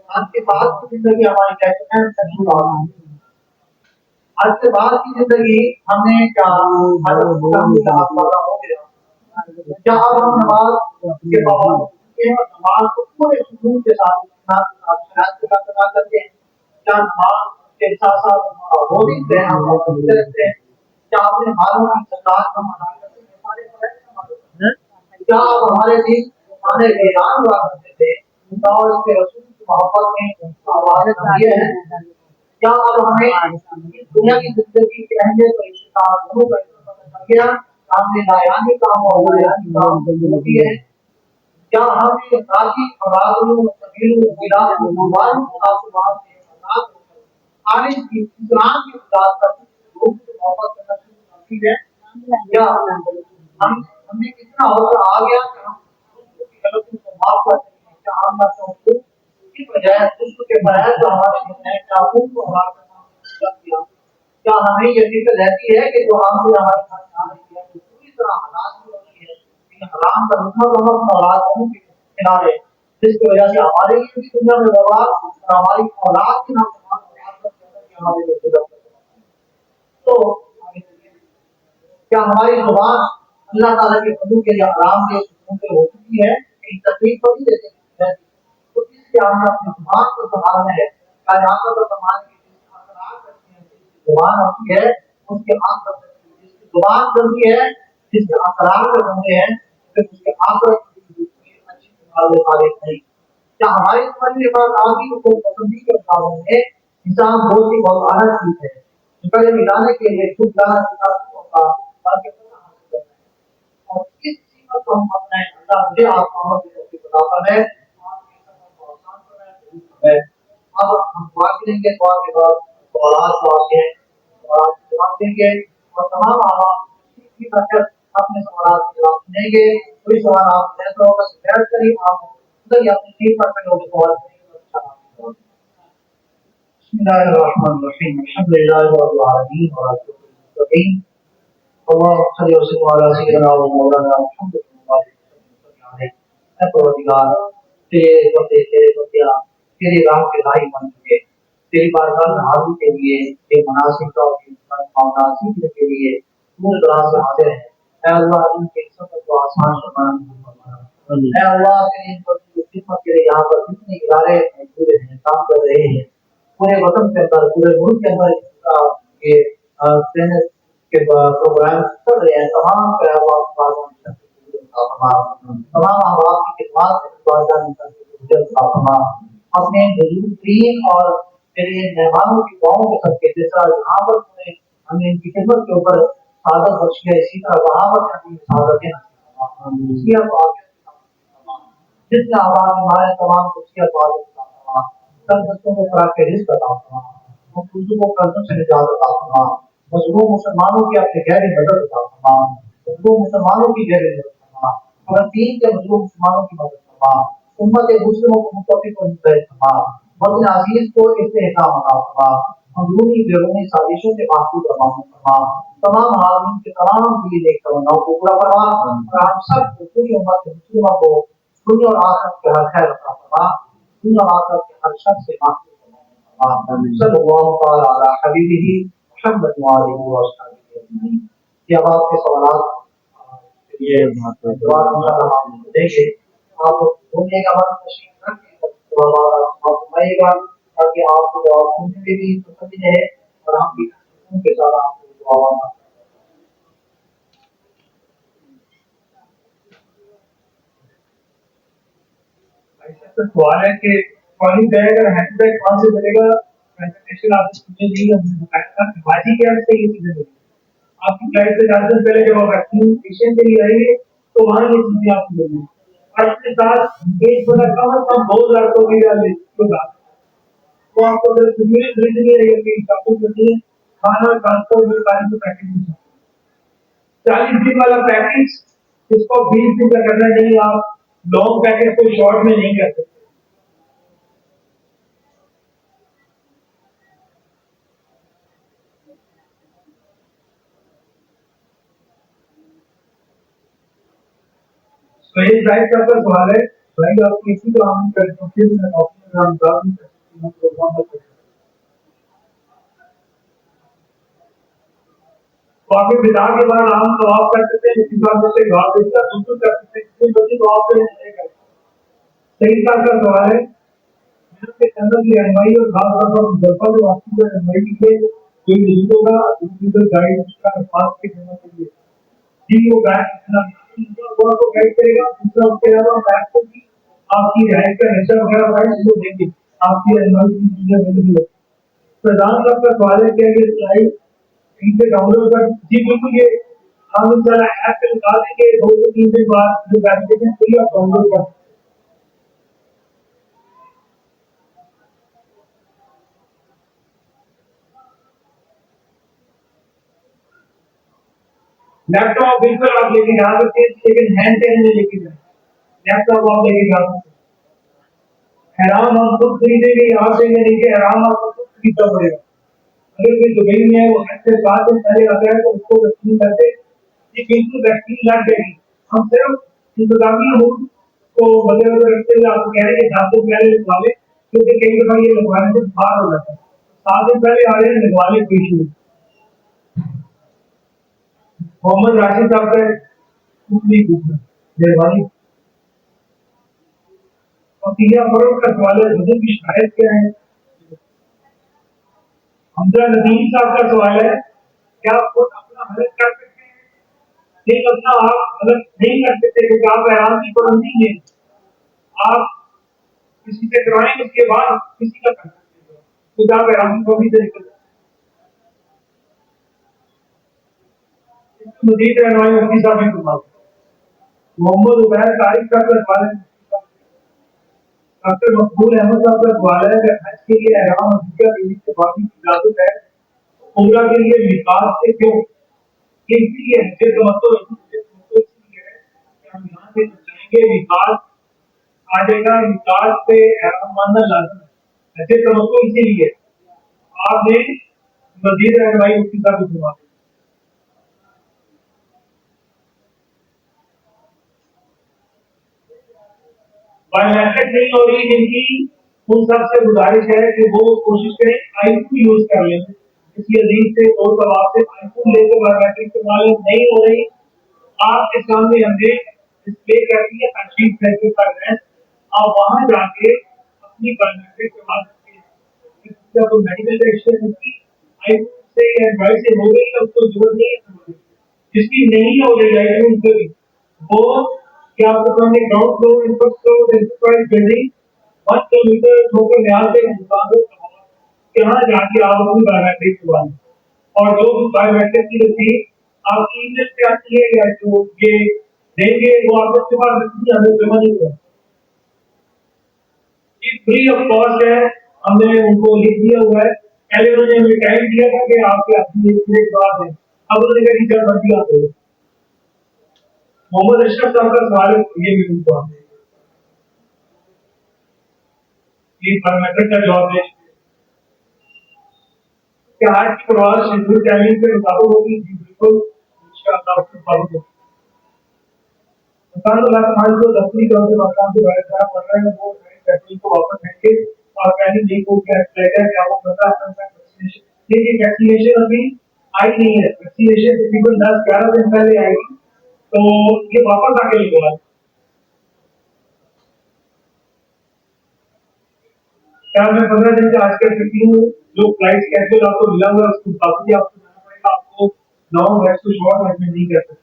आज के बाद की जिंदगी हमारी कैसे है आज के बाद की जिंदगी हमने क्या हो गया क्या अब हम नमाज के बाद नमाज को पूरे सुकून के साथ अदा करते हैं? क्या नमाज के साथ साथ रोज़ी से हम रखते हैं? क्या अपने हालों की ज़कात हम अदा करते हैं? हमारे फर्ज क्या आप हमारे दिन हमारे ईरान हुआ करते थे और उसके रसूल की मोहब्बत में आवाज़ दिए हैं? کیا اب ہمیں دنیا کی زندگی کے اہمیت اور اختتام دونوں کا پتہ چل گیا؟ ہم نے دایانی کام اور دایانی کام ہوتی ہے کیا ہم ذاتی فرادوں طویل بلا موبائل تعصبات کے خلاف خالص کی اسلام کی اطاعت کا لوگ سے محبت کرنا شروع کرتی ہے کیا ہمیں کتنا حوصلہ آ گیا کہ ہم دوسروں کی غلطیوں کو معاف کر سکیں کیا ہم نہ سمجھو اس کی بجائے دوسروں کے برائے جو ہمارے سامنے چاقو کو ہلاک کرنا شروع کیا کیا ہمیں یہ فکر رہتی ہے کہ جو ہم سے ہمارے ساتھ آ رہی ہے وہ پوری طرح حالات ہو رہی ہے لیکن حرام کا دشمن ہم اپنا اولاد نہیں کنارے جس کی وجہ سے ہمارے لیے بھی دنیا میں برباد اور ہماری اولاد کی نہ ہمارے لیے گزر تو کیا ہماری زبان اللہ تعالیٰ کے فضل کے لیے حرام کے سکون پہ ہو چکی ہے کہ تکلیف کو بھی دیتے ہیں تو اس کے ہمیں اپنی زبان کو سنبھالنا ہے کیا یہاں پر سنبھال کے جس اثرات رکھتے ہیں جس کی زبان ہوتی ہے اس کے ہاتھ رکھتے ہیں جس کی زبان چلتی ہے جس کے اثرات رکھتے ہیں پھر اس کے ہاتھ رکھتے ہیں اچھی خالق نہیں کیا ہماری زبان کے پاس آگے کو پسندی کے مقابلے میں انسان بہت ہی بہت الگ چیز ہے قدر ملانے کے لیے خود جانا ہوگا تاکہ حاصل کرنا ہے اور اس سیمت کو ہم اپنے اللہ مجھے آپ کو بتاتا ہے اب ہم دعا کریں گے دعا کے بعد سوالات آتے ہیں سوالات جواب دیں گے اور تمام آواز کی برکت اپنے سوالات کے جواب سنیں گے کوئی سوال آپ جیسا ہوگا شکایت کریں آپ خود ہی اپنی چیز پر لوگ سوال کریں گے بسم الله الرحمن الرحيم الحمد لله رب العالمين والمتقين اللهم صل وسلم على سيدنا ومولانا محمد وعلى اله پروردگار تیرے بندے تیری راہ کے راہی بن چکے تیری بارگاہ میں حاضری کے لیے یہ مناسب کا معاملہ سیکھنے کے لیے دور دراز سے حاضر ہیں اے اللہ ان کے سفر کو آسان فرمانا اے اللہ تیری خدمت کے لیے یہاں پر جتنے ادارے موجود ہیں کام کر رہے ہیں پورے وطن کے اندر پورے ملک کے اندر یہ کے پروگرام چل رہے ہیں تمام تمام احباب کی خدمات اپنے بزرگین اور میرے مہمانوں کی دعاؤں کے سب کے جیسا یہاں پر ہمیں ان کی خدمت کے اوپر سعادت بخش ہے اسی طرح وہاں پر ہمیں سعادت ہے جتنے آواز ہمارے تمام دستوں کو خراب کے رزق عطا فرما مقروضوں کو قرضوں سے نجات عطا فرما مظلوم مسلمانوں کی اپنے گہری مدد عطا فرما مظلوم مسلمانوں کی گہری مدد فرما فلسطین کے مظلوم مسلمانوں کی مدد فرما امت مسلموں کو متفق و متحد فرما وطن عزیز کو استحکام عطا فرما اندرونی بیرونی سازشوں سے محفوظ فرما تمام حاضرین کے تمام دلی ایک تمناؤں کو پورا فرما اور ہم سب کو پوری امت مسلمہ کو دنیا اور آخرت کے ہر خیر عطا فرما دنیا اور آخرت کے ہر شر سے محفوظ فرما صلی اللہ تعالی علی حبیبہ محمد وعلى آله وصحبه اجمعین یہ آپ کے سوالات یہ جواب انشاءاللہ ہم دیں گے آپ بولنے کا وقت تشریف رکھیں سوالات آپ فرمائیے گا تاکہ آپ کو جواب سننے میں بھی تسلی رہے اور ہم بھی ان کے ساتھ آپ کو جواب سوال ہے کہ پانی جائے گا ہینڈ بیگ کہاں سے ملے گا پریزنٹیشن آپ نے دی باجی کے سے یہ چیزیں ملیں آپ کی فلائٹ سے 4 دن پہلے جب آپ ویکسینیشن کے لیے آئیں گے تو وہاں یہ چیزیں آپ کو ملیں گی اور اس کے ساتھ ایک بڑا کم از کم 2 لڑکوں کی ہوگا تو آپ کو خرید نہیں رہے گی کپڑے نہیں کھانا ٹرانسپورٹ ساری پیکج 40 دن والا پیکج جس کو 20 دن کا کرنا نہیں آپ لانگ پیکج کو شارٹ میں نہیں کر سکتے تو یہ ظاہر کا سوال ہے بھائی آپ کسی کو ہم کر سکتے ہیں ہم بات نہیں کر سکتے ہیں پروگرام کر سکتے تو آپ بتا کے بعد ہم جواب کر سکتے ہیں اسی بات سے جواب دیتا بالکل کر سکتے ہیں کوئی بچی جواب نہیں کرے صحیح کا سوال ہے کے اندر کی رہنمائی اور خاص طور پر مظفر کے واسطے کی رہنمائی کے لیے کوئی نہیں ہوگا ڈیجیٹل گائیڈ کا خاص کے دینا چاہیے جی وہ گائیڈ کو گائیڈ کرے گا دوسرا اس کے علاوہ گائیڈ کو بھی آپ کی رہائش کا حصہ وغیرہ گائیڈ وہ دیں گے آپ کی رہنمائی کی چیزیں اویلیبل ہے प्रधान साहब का सवाल है कि ये स्लाइड इनसे डाउनलोड कर जी बिल्कुल ये हम इंशाल्लाह ऐप पे लगा देंगे 2 से 3 दिन बाद जो वैलिडेशन फ्री आप डाउनलोड कर लैपटॉप बिल्कुल आप लेके जा सकते हैं लेकिन हैंड पेन में लेके जाए लैपटॉप आप लेके जा सकते हैं हैरान आप खुद खरीदेंगे यहाँ से लेके हैरान आपको खुद खरीदना पड़ेगा अगर कोई दुबई में है वो ऐसे 7 दिन पहले आता है तो उसको वैक्सीन करते ये बिल्कुल वैक्सीन लग जाएगी हम सिर्फ इंतजामी रूल को मद्देनजर रखते हुए आपको कह रहे हैं कि 7 दिन पहले लगवा ले क्योंकि कई दफा ये लगवाने से बाहर हो जाता है 7 दिन पहले आ रहे हैं लगवा ले कोई इशू नहीं मोहम्मद राशिद साहब का कुछ नहीं पूछना मेहरबानी और तिया फरोख का सवाल है वजन की शिकायत क्या है हमजा नदीम साहब का सवाल है क्या आप खुद अपना मदद कर सकते हैं नहीं अपना आप मदद नहीं कर सकते क्योंकि आप हैरान की पाबंदी है आप किसी से करवाएंगे उसके बाद किसी का कर सकते हैं तो आप हैरान की पाबंदी से निकल मजीद रहनुमाई मुफ्ती साहब ने सुना मोहम्मद उबैर तारिक का सवाल है डॉक्टर मकबूल अहमद साहब का सवाल है कि हज के लिए एहराम और हज्जा देने के बाद भी इजाजत है उम्रा के लिए मिकात से क्यों इसलिए हज तमत्तो इसलिए है कि हम यहाँ से जाएंगे मिकात आ जाएगा मिकात से एहराम मानना लाजम है हज तमत्तो इसीलिए आपने मजीद रहनुमाई मुफ्ती साहब को सुना बायोमेट्रिक नहीं हो रही जिनकी उन सबसे गुजारिश है कि वो कोशिश करें आईफोन यूज कर लें किसी अजीज से और सवाल से आईफोन लेकर बायोमेट्रिक इस्तेमाल नहीं हो रही आपके सामने हमने डिस्प्ले कर दिया अचीव सेंटर का एड्रेस आप वहां जाके अपनी बायोमेट्रिक करवा सकते हैं जब मेडिकल रजिस्ट्रेशन की आईफोन से या एंड्रॉइड से हो गई है उसको जरूरत नहीं है जिसकी नहीं हो रही आईफोन से भी वो क्या आपको सामने ground floor infrastructure enterprise building 1 kilometre ठोकर न्याल से दुकानों यहाँ जाके आप अपनी बायोमेट्रिक करवा लें और जो बायोमेट्रिक की रसीद आपकी ईमेल पे आती है या जो ये देंगे वो आपके पास रसीद हमें जमा नहीं होगा ये फ्री ऑफ कॉस्ट है हमने उनको लिख दिया हुआ है पहले उन्होंने हमें टाइम दिया था कि आपके अपनी एक बात है अब उन्होंने कहा टीचर भर दिया तो मोहम्मद अशरफ साहब का सवाल ये भी उनको ये बायोमेट्रिक का जवाब है क्या आज की प्रवास शेड्यूल टाइमिंग के मुताबिक होगी जी बिल्कुल इंशाअल्लाह उसके फॉलो होगी इंसान अल्लाह समाज को दफ्तरी तौर से मकाम से बाहर खराब कर रहे हैं वो फैक्ट्री को वापस देंगे और पहले नहीं को क्या रहेगा क्या वो पता है वैक्सीनेशन ये वैक्सीनेशन अभी आई नहीं है वैक्सीनेशन तकरीबन 10-11 दिन पहले आएगी तो ये वापस आके लगवा क्या मैं 15 दिन से आज कर सकती हूँ जो फ्लाइट स्केड्यूल आपको मिला हुआ है उसके हिसाब से आपको जाना पड़ेगा आपको लॉन्ग बैच को शॉर्ट बैच में नहीं कर सकते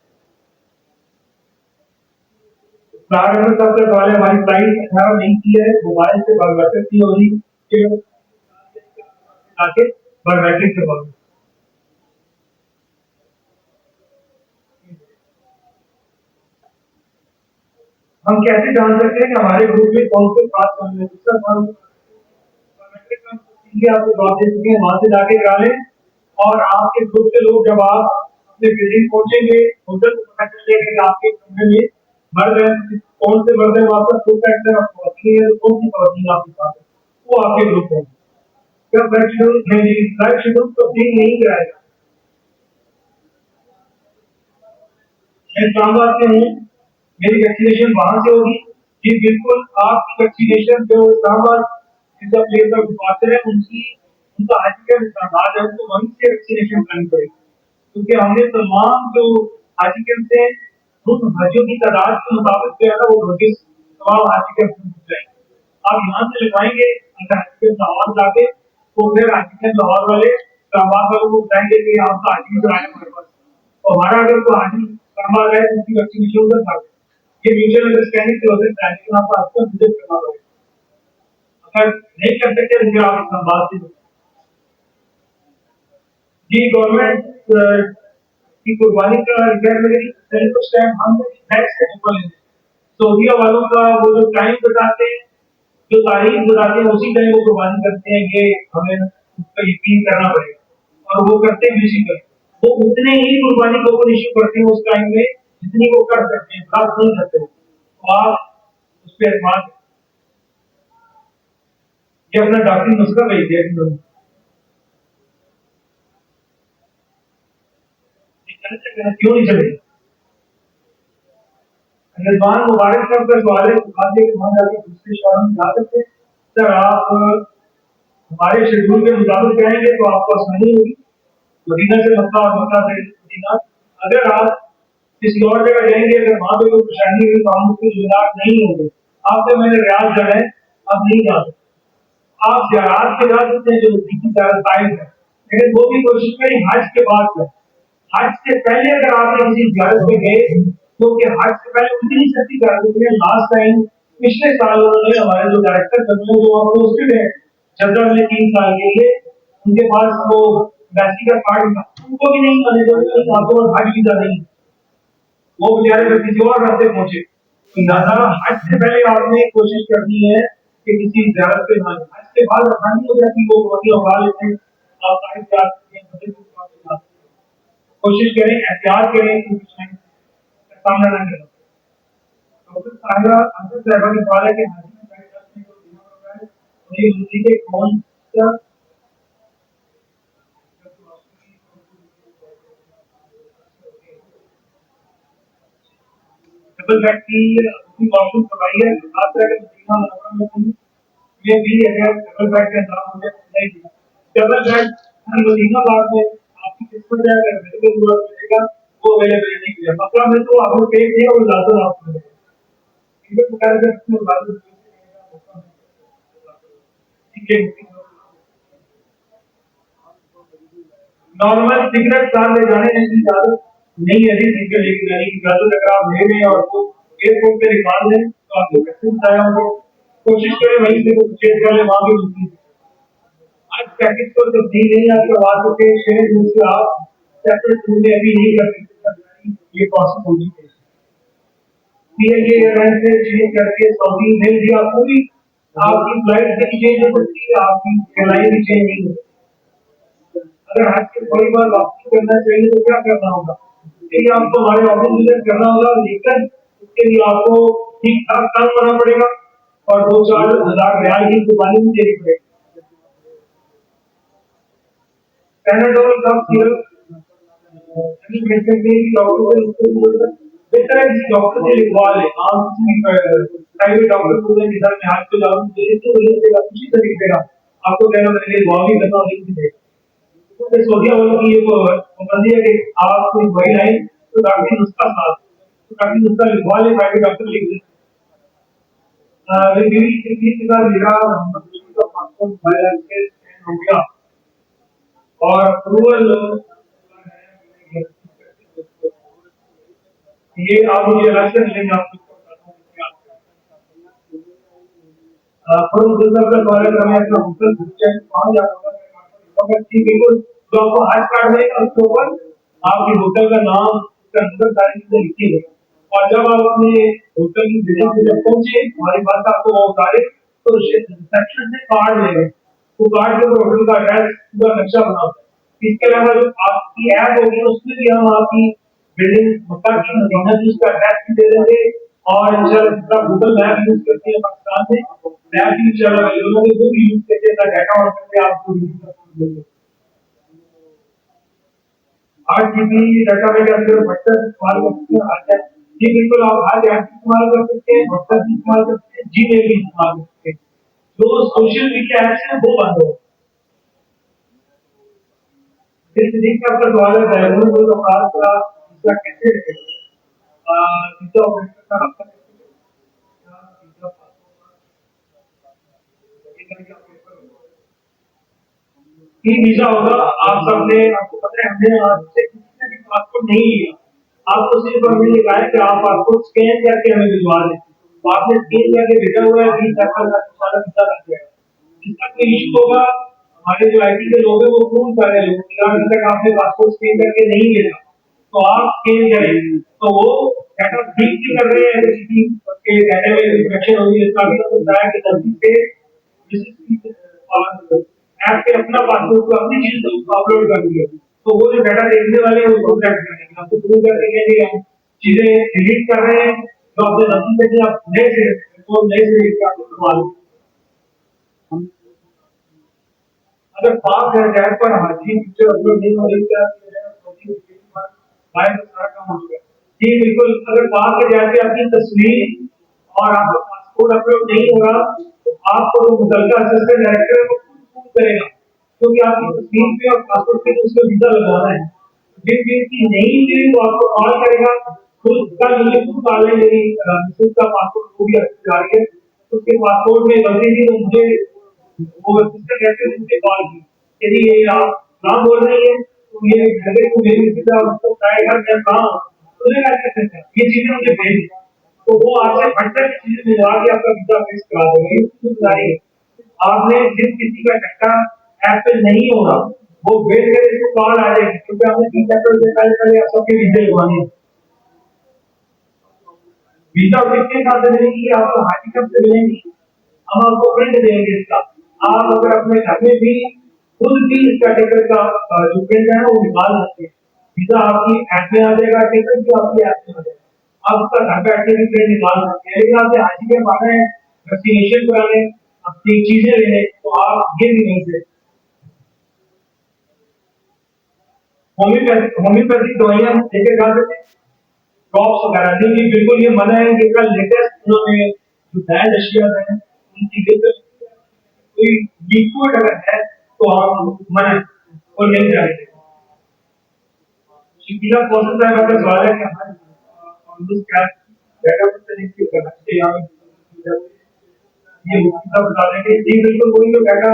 साहब का सवाल है हमारी फ्लाइट 18 नहीं की है मोबाइल से बायोमेट्रिक की हो रही आके बायोमेट्रिक से बात हम कैसे जान सकते हैं कि हमारे ग्रुप में कौन से खास काम है दूसरा सवाल आपको जवाब दे चुके हैं वहां से जाके करा लें और आपके ग्रुप से लोग जब आप अपने बिल्डिंग पहुंचेंगे होटल को पता चलेगा कि आपके कमरे में मर्द है कौन से मर्द है वहां पर खुद का एक्टर आपको है कौन सी पार्टी आपके पास है वो आपके ग्रुप में क्या फ्लाइट शेड्यूल तो ठीक नहीं कराएगा मैं इस्लामाबाद से हूँ मेरी वैक्सीनेशन वहां से होगी जी बिल्कुल आपकी वैक्सीनेशन जो इस्लामाबाद जिसका प्लेस ऑफ डिपार्चर है उनका हाजिकल इस्लामाबाद है उनको वहीं से वैक्सीनेशन करनी पड़ेगी क्योंकि हमने तमाम जो हाजिकल से उन हाजियों की तादाद के मुताबिक जो है ना वो नोटिस तमाम हाजिकल जाएंगे आप यहाँ से लगवाएंगे इस्लामाबाद जाके तो फिर हाजिकल लाहौर वाले इस्लामाबाद वालों को बताएंगे कि आपका हाजिकल जो है हमारे पास तो हमारा अगर कोई हाजिर इस्लामाबाद है उनकी वैक्सीनेशन उधर था ये म्यूचुअल अंडरस्टैंडिंग की वजह से आपको आपको विजिट करना पड़ेगा अगर नहीं कर सकते मुझे आप इस्लामाबाद से ये गवर्नमेंट की कुर्बानी का रिकॉर्ड लगे कुछ टाइम हम टैक्स से ऊपर लेते हैं। सऊदीया वालों का वो जो टाइम बताते हैं, जो तारीख बताते हैं, उसी टाइम वो कुर्बानी करते हैं। ये हमें उस पर यकीन करना पड़ेगा और वो करते हैं इसी पर। वो उतने ही कुर्बानी को इशू करते हैं उस टाइम में जितनी वो कर सकते हैं, खास नहीं करते। तो आप उस पर एतमाद ये अपना डॉक्टरी नुस्खा भेज दिया क्यों नहीं चले। रिजवान मुबारक साहब का सवाल है, वहां जाके दूसरे शहर में जा सकते हैं। सर आप हमारे शेड्यूल के मुताबिक जाएंगे तो आपको आसानी होगी, मदीना से मक्का और मक्का से मदीना। अगर आप किसी और जगह जाएंगे, अगर वहां पे कोई परेशानी हुई तो हम उसके जिम्मेदार नहीं होंगे। आपसे मैंने रियाज जाना है, आप नहीं जा सकते। आप ज़ियारत पे जा सकते हैं जो नजदीकी साइड है, लेकिन वो भी कोशिश करें हज के बाद में। हज से पहले अगर आपने किसी ज़ियारत पे गए तो हज से पहले उतनी सख्ती कर देते हैं। लास्ट टाइम पिछले साल उन्होंने हमारे जो डायरेक्टर करते हैं जो पोस्टेड है जद्दा में 3 साल के लिए, उनके पास वो वैसी का कार्ड था, उनको भी नहीं आने देते, आपको हज वीजा नहीं, वो बेचारे किसी और रास्ते पहुंचे। तो लिहाजा हज से पहले आपने कोशिश करनी है कि किसी ज़ियारत पे ना जाएं। हज के बाद आसानी हो जाती है, वो वही उगा लेते हैं, आप साइड जा सकते हैं, मस्जिद के पास जा सकते हैं। कोशिश करें, एहतियात करें कि सामना ना करें। डॉक्टर साहिबा अंतर साहिबा की सवाल है कि हाजी में बैठ जाने को बीमा हो रहा है और ये मुझे के कौन सा डबल बेड की वॉशरूम करवाई है, खास करके मदीना मुनव्वरा में थी। ये भी अगर डबल बेड का इंतजाम हो जाए तो नहीं दिया डबल बेड मदीना बाद में आपकी किस्मत है, अगर मेडिकल जरूरत मिलेगा वो अवेलेबिलिटी की है। मक्का में तो आपको पे किया और लाजम आपको मिलेगा, इनके मुताबिक इसमें लाजम ठीक है। नॉर्मल सिगरेट साथ ले जाने की इजाजत नहीं है, सिगरेट लेके जाने की इजाजत अगर आप ले रहे हैं और वो एयरपोर्ट पे निकाल दें तो आपको वैक्सीन बताया होगा, कोशिश करें वहीं से चेक कर ले, वहां भी मिलती है। आज पैकेट को तब्दील नहीं आप करवा सकते, शेयर रूम से आप सेपरेट रूम में अभी नहीं कर सकते, ये प्रोसेस होनी चाहिए। पीएनजी एयरलाइन से चेंज करके सऊदी नहीं भी आपको भी आपकी फ्लाइट भी चेंज हो सकती है, आपकी एयरलाइन भी चेंज नहीं हो सकती। अगर हज के थोड़ी बार वापसी करना चाहिए तो क्या करना होगा, देखिए आपको हमारे ऑफिस विजिट करना होगा, लेकिन उसके लिए आपको ठीक ठाक काम करना पड़ेगा और 2-4 हजार रियाल की कुर्बानी भी देनी पड़ेगी। पैनाडोल का सिरप बेहतर है किसी डॉक्टर से लिखवा ले, आप किसी प्राइवेट डॉक्टर को इधर में हाथ पे डालू उसी तरीके का आपको कहना पड़ेगा, दवा भी करना नहीं। सोडिया वालों की ये पाबंदी है कि आप कोई दवाई लाए तो डॉक्टर नुस्खा साथ तो डॉक्टर नुस्खा लिखवा ले, प्राइवेट डॉक्टर लिख दे। मेरा पासपोर्ट हो गया और अप्रूवल ये आप मुझे अलग से मिलेंगे, आपको बिल्कुल जो आपको हज कार्ड मिलेगा उसके ऊपर आपके होटल का नाम, उसका नंबर, सारी चीजें लिखी है। और जब आप अपने होटल की बिल्डिंग पे जब पहुंचे हमारे पास आपको वो उतारे तो रिसेप्शन से कार्ड लेंगे, वो कार्ड के ऊपर होटल का एड्रेस पूरा नक्शा बना होता है। इसके अलावा जो आपकी ऐप होगी उसमें भी हम आपकी बिल्डिंग मक्का की मदीना की उसका एड्रेस भी दे देंगे और इंशाल्लाह जितना गूगल मैप यूज करते हैं पाकिस्तान में मैप भी इंशाल्लाह अवेलेबल है, वो भी यूज करके अपना डाटा ऑन करके आपको 8 GB डाटा में आप सिर्फ व्हाट्सएप इस्तेमाल कर सकते हैं। आज जी बिल्कुल आप हर ऐप इस्तेमाल कर सकते हैं, व्हाट्सएप भी इस्तेमाल कर सकते हैं, जीमेल भी इस्तेमाल कर सकते हैं। जो सोशल मीडिया ऐप्स हैं वो बंद हो। सिद्दीक साहब का सवाल है बैरून को खास का इसका कैसे वीजा ऑपरेटर का आपका वीजा होगा। आप सबने आपको पता है हमने आपसे किसी ने भी पासपोर्ट नहीं लिया, आपको सिर्फ हमने कहा है कि आप पासपोर्ट स्कैन करके हमें भिजवा दें, तो आपने स्कैन करके भेजा हुआ है 20 साल का वीजा लग जाएगा। इसका कोई इशू होगा हमारे जो आईटी के लोग हैं वो खूब सारे लोग, अभी तक आपने पासपोर्ट स्कैन करके नहीं भेजा तो आप स्कैन करें, तो वो डाटा ठीक नहीं कर रहे हैं, किसी के डाटा में इंफेक्शन होगी, इसका भी हो सकता है कि गलती से ऐप पे अपना पासपोर्ट को अपनी चीज को अपलोड कर दिया, तो वो जो डाटा देखने वाले हैं उसको ट्रैक करेंगे, आपको प्रूव कर देंगे कि हम चीजें डिलीट कर रहे हैं जो आपने गलती से किया, आप नए से तो नए से इसका करवा लो। अगर पास है टैब पर हाजी पिक्चर अपलोड नहीं हो रही क्या बाय सारा काम हो गया जी बिल्कुल। अगर पास है जैसे आपकी तस्वीर और आपका पासपोर्ट अपलोड नहीं हो रहा तो आपको जो मुतलका असिस्टेंट डायरेक्टर है वो खुद करेगा, क्योंकि आपकी तस्वीर पे और पासपोर्ट पे तो उसको वीजा लगाना है, जिस चीज की नहीं मिली वो आपको कॉल करेगा, खुद का मुझे खुद कॉल है मेरी मिसेज का पासपोर्ट को भी जा रही है, उसके पासपोर्ट में गलती थी तो मुझे वो असिस्टेंट डायरेक्टर ने मुझे कॉल की, यदि ये आप ना बोल रही है तो ये घंटे को मेरी सीधा उसको ट्राई कर मैं कहा उन्हें क्या कहते हैं ये चीजें मुझे भेज, तो वो आपसे घंटे की चीजें मिलवा के आपका वीजा फिक्स करा देगा, ये जिम्मेदारी है। आपने जिस किसी का डाटा ऐप पे नहीं होगा वो वेट करे इसको कॉल आ जाएगी, क्योंकि आपने 30 अप्रैल से पहले आप सबके वीजे लगवाने हैं। वीजा कितने साल से मिलेगी आपको, हार्टी कब से मिलेंगी, हम आपको प्रिंट देंगे इसका, आप अगर अपने घर में भी खुद भी इसका टिकट का जो प्रिंट है वो निकाल सकते हैं, वीजा आपकी ऐप में आ जाएगा, टिकट भी आपकी ऐप में आ जाएगा, आप उसका घर बैठे भी प्रिंट निकाल सकते हैं। लेकिन आपसे हाजी के पाना है वैक्सीनेशन कराने अपनी चीजें लेने तो आप ये भी नहीं से होम्योपैथिक दवाइयां लेके जा सकते हैं, ड्रॉप्स वगैरह नहीं, बिल्कुल ये मना है कि कल लेटेस्ट उन्होंने जो बैन अशिया है उनकी कोई लिक्विड अगर है तो हम मना और नहीं करेंगे। शिकीला प्रोसेस है, अगर सवाल है कि हमारे क्या डाटा से लिंक करना चाहिए, ये मुफ्त बता देंगे जी बिल्कुल, कोई तो डाटा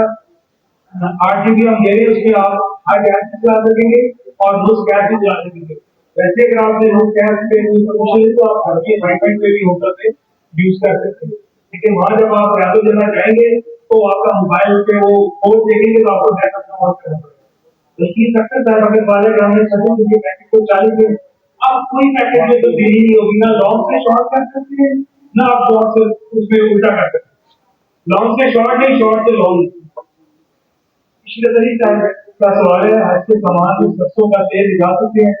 8 GB हम दे रहे हैं उसमें आप हर ऐप से चला सकेंगे और नो स्कैच भी चला सकेंगे। वैसे अगर आपने नो स्कैच पे इंफॉर्मेशन तो आप घर के वाईफाई पे भी होटल पे यूज कर सकते हैं, लेकिन वहां जब आप यादव देना चाहेंगे तो आपका मोबाइल पे वो कोड देखेंगे तो आपको नेट अपना ऑन करना पड़ेगा। बल्कि सक्सेस है अगर वाले ग्राम में सभी मुझे पैकेट को 40 दिन अब कोई पैकेट में तो देरी नहीं होगी, ना लॉन्ग से शॉर्ट कर सकते हैं ना आप शॉर्ट से उसमें उल्टा कर सकते हैं, लॉन्ग से शॉर्ट नहीं शॉर्ट से लॉन्ग। पिछले तरीके का सवाल है आज के सामान सरसों का तेल दिखा सकते हैं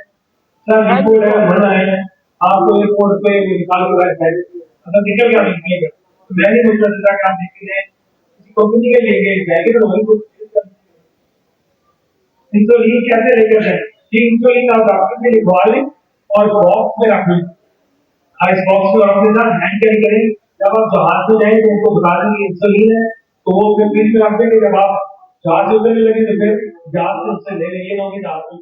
सर, रिपोर्ट है मना है आपको रिपोर्ट पे निकाल के अगर निकल गया निकलेगा तो मैं नहीं सोच रहा था आप देख रहे हैं किसी कंपनी के लेके जाएंगे तो वही कुछ इंसुलिन कैसे लेकर जाए जी, इंसुलिन आप डॉक्टर से लिखवा लें और बॉक्स में रख लें, इस बॉक्स को अपने साथ हैंड कैरी करें, जब आप जहाज में जाएंगे तो उनको बता देंगे इंसुलिन है तो वो फिर फ्रिज में रख देंगे, जब आप जहाज उतरने लगे तो फिर जहाज से उससे ले लेंगे जहाज में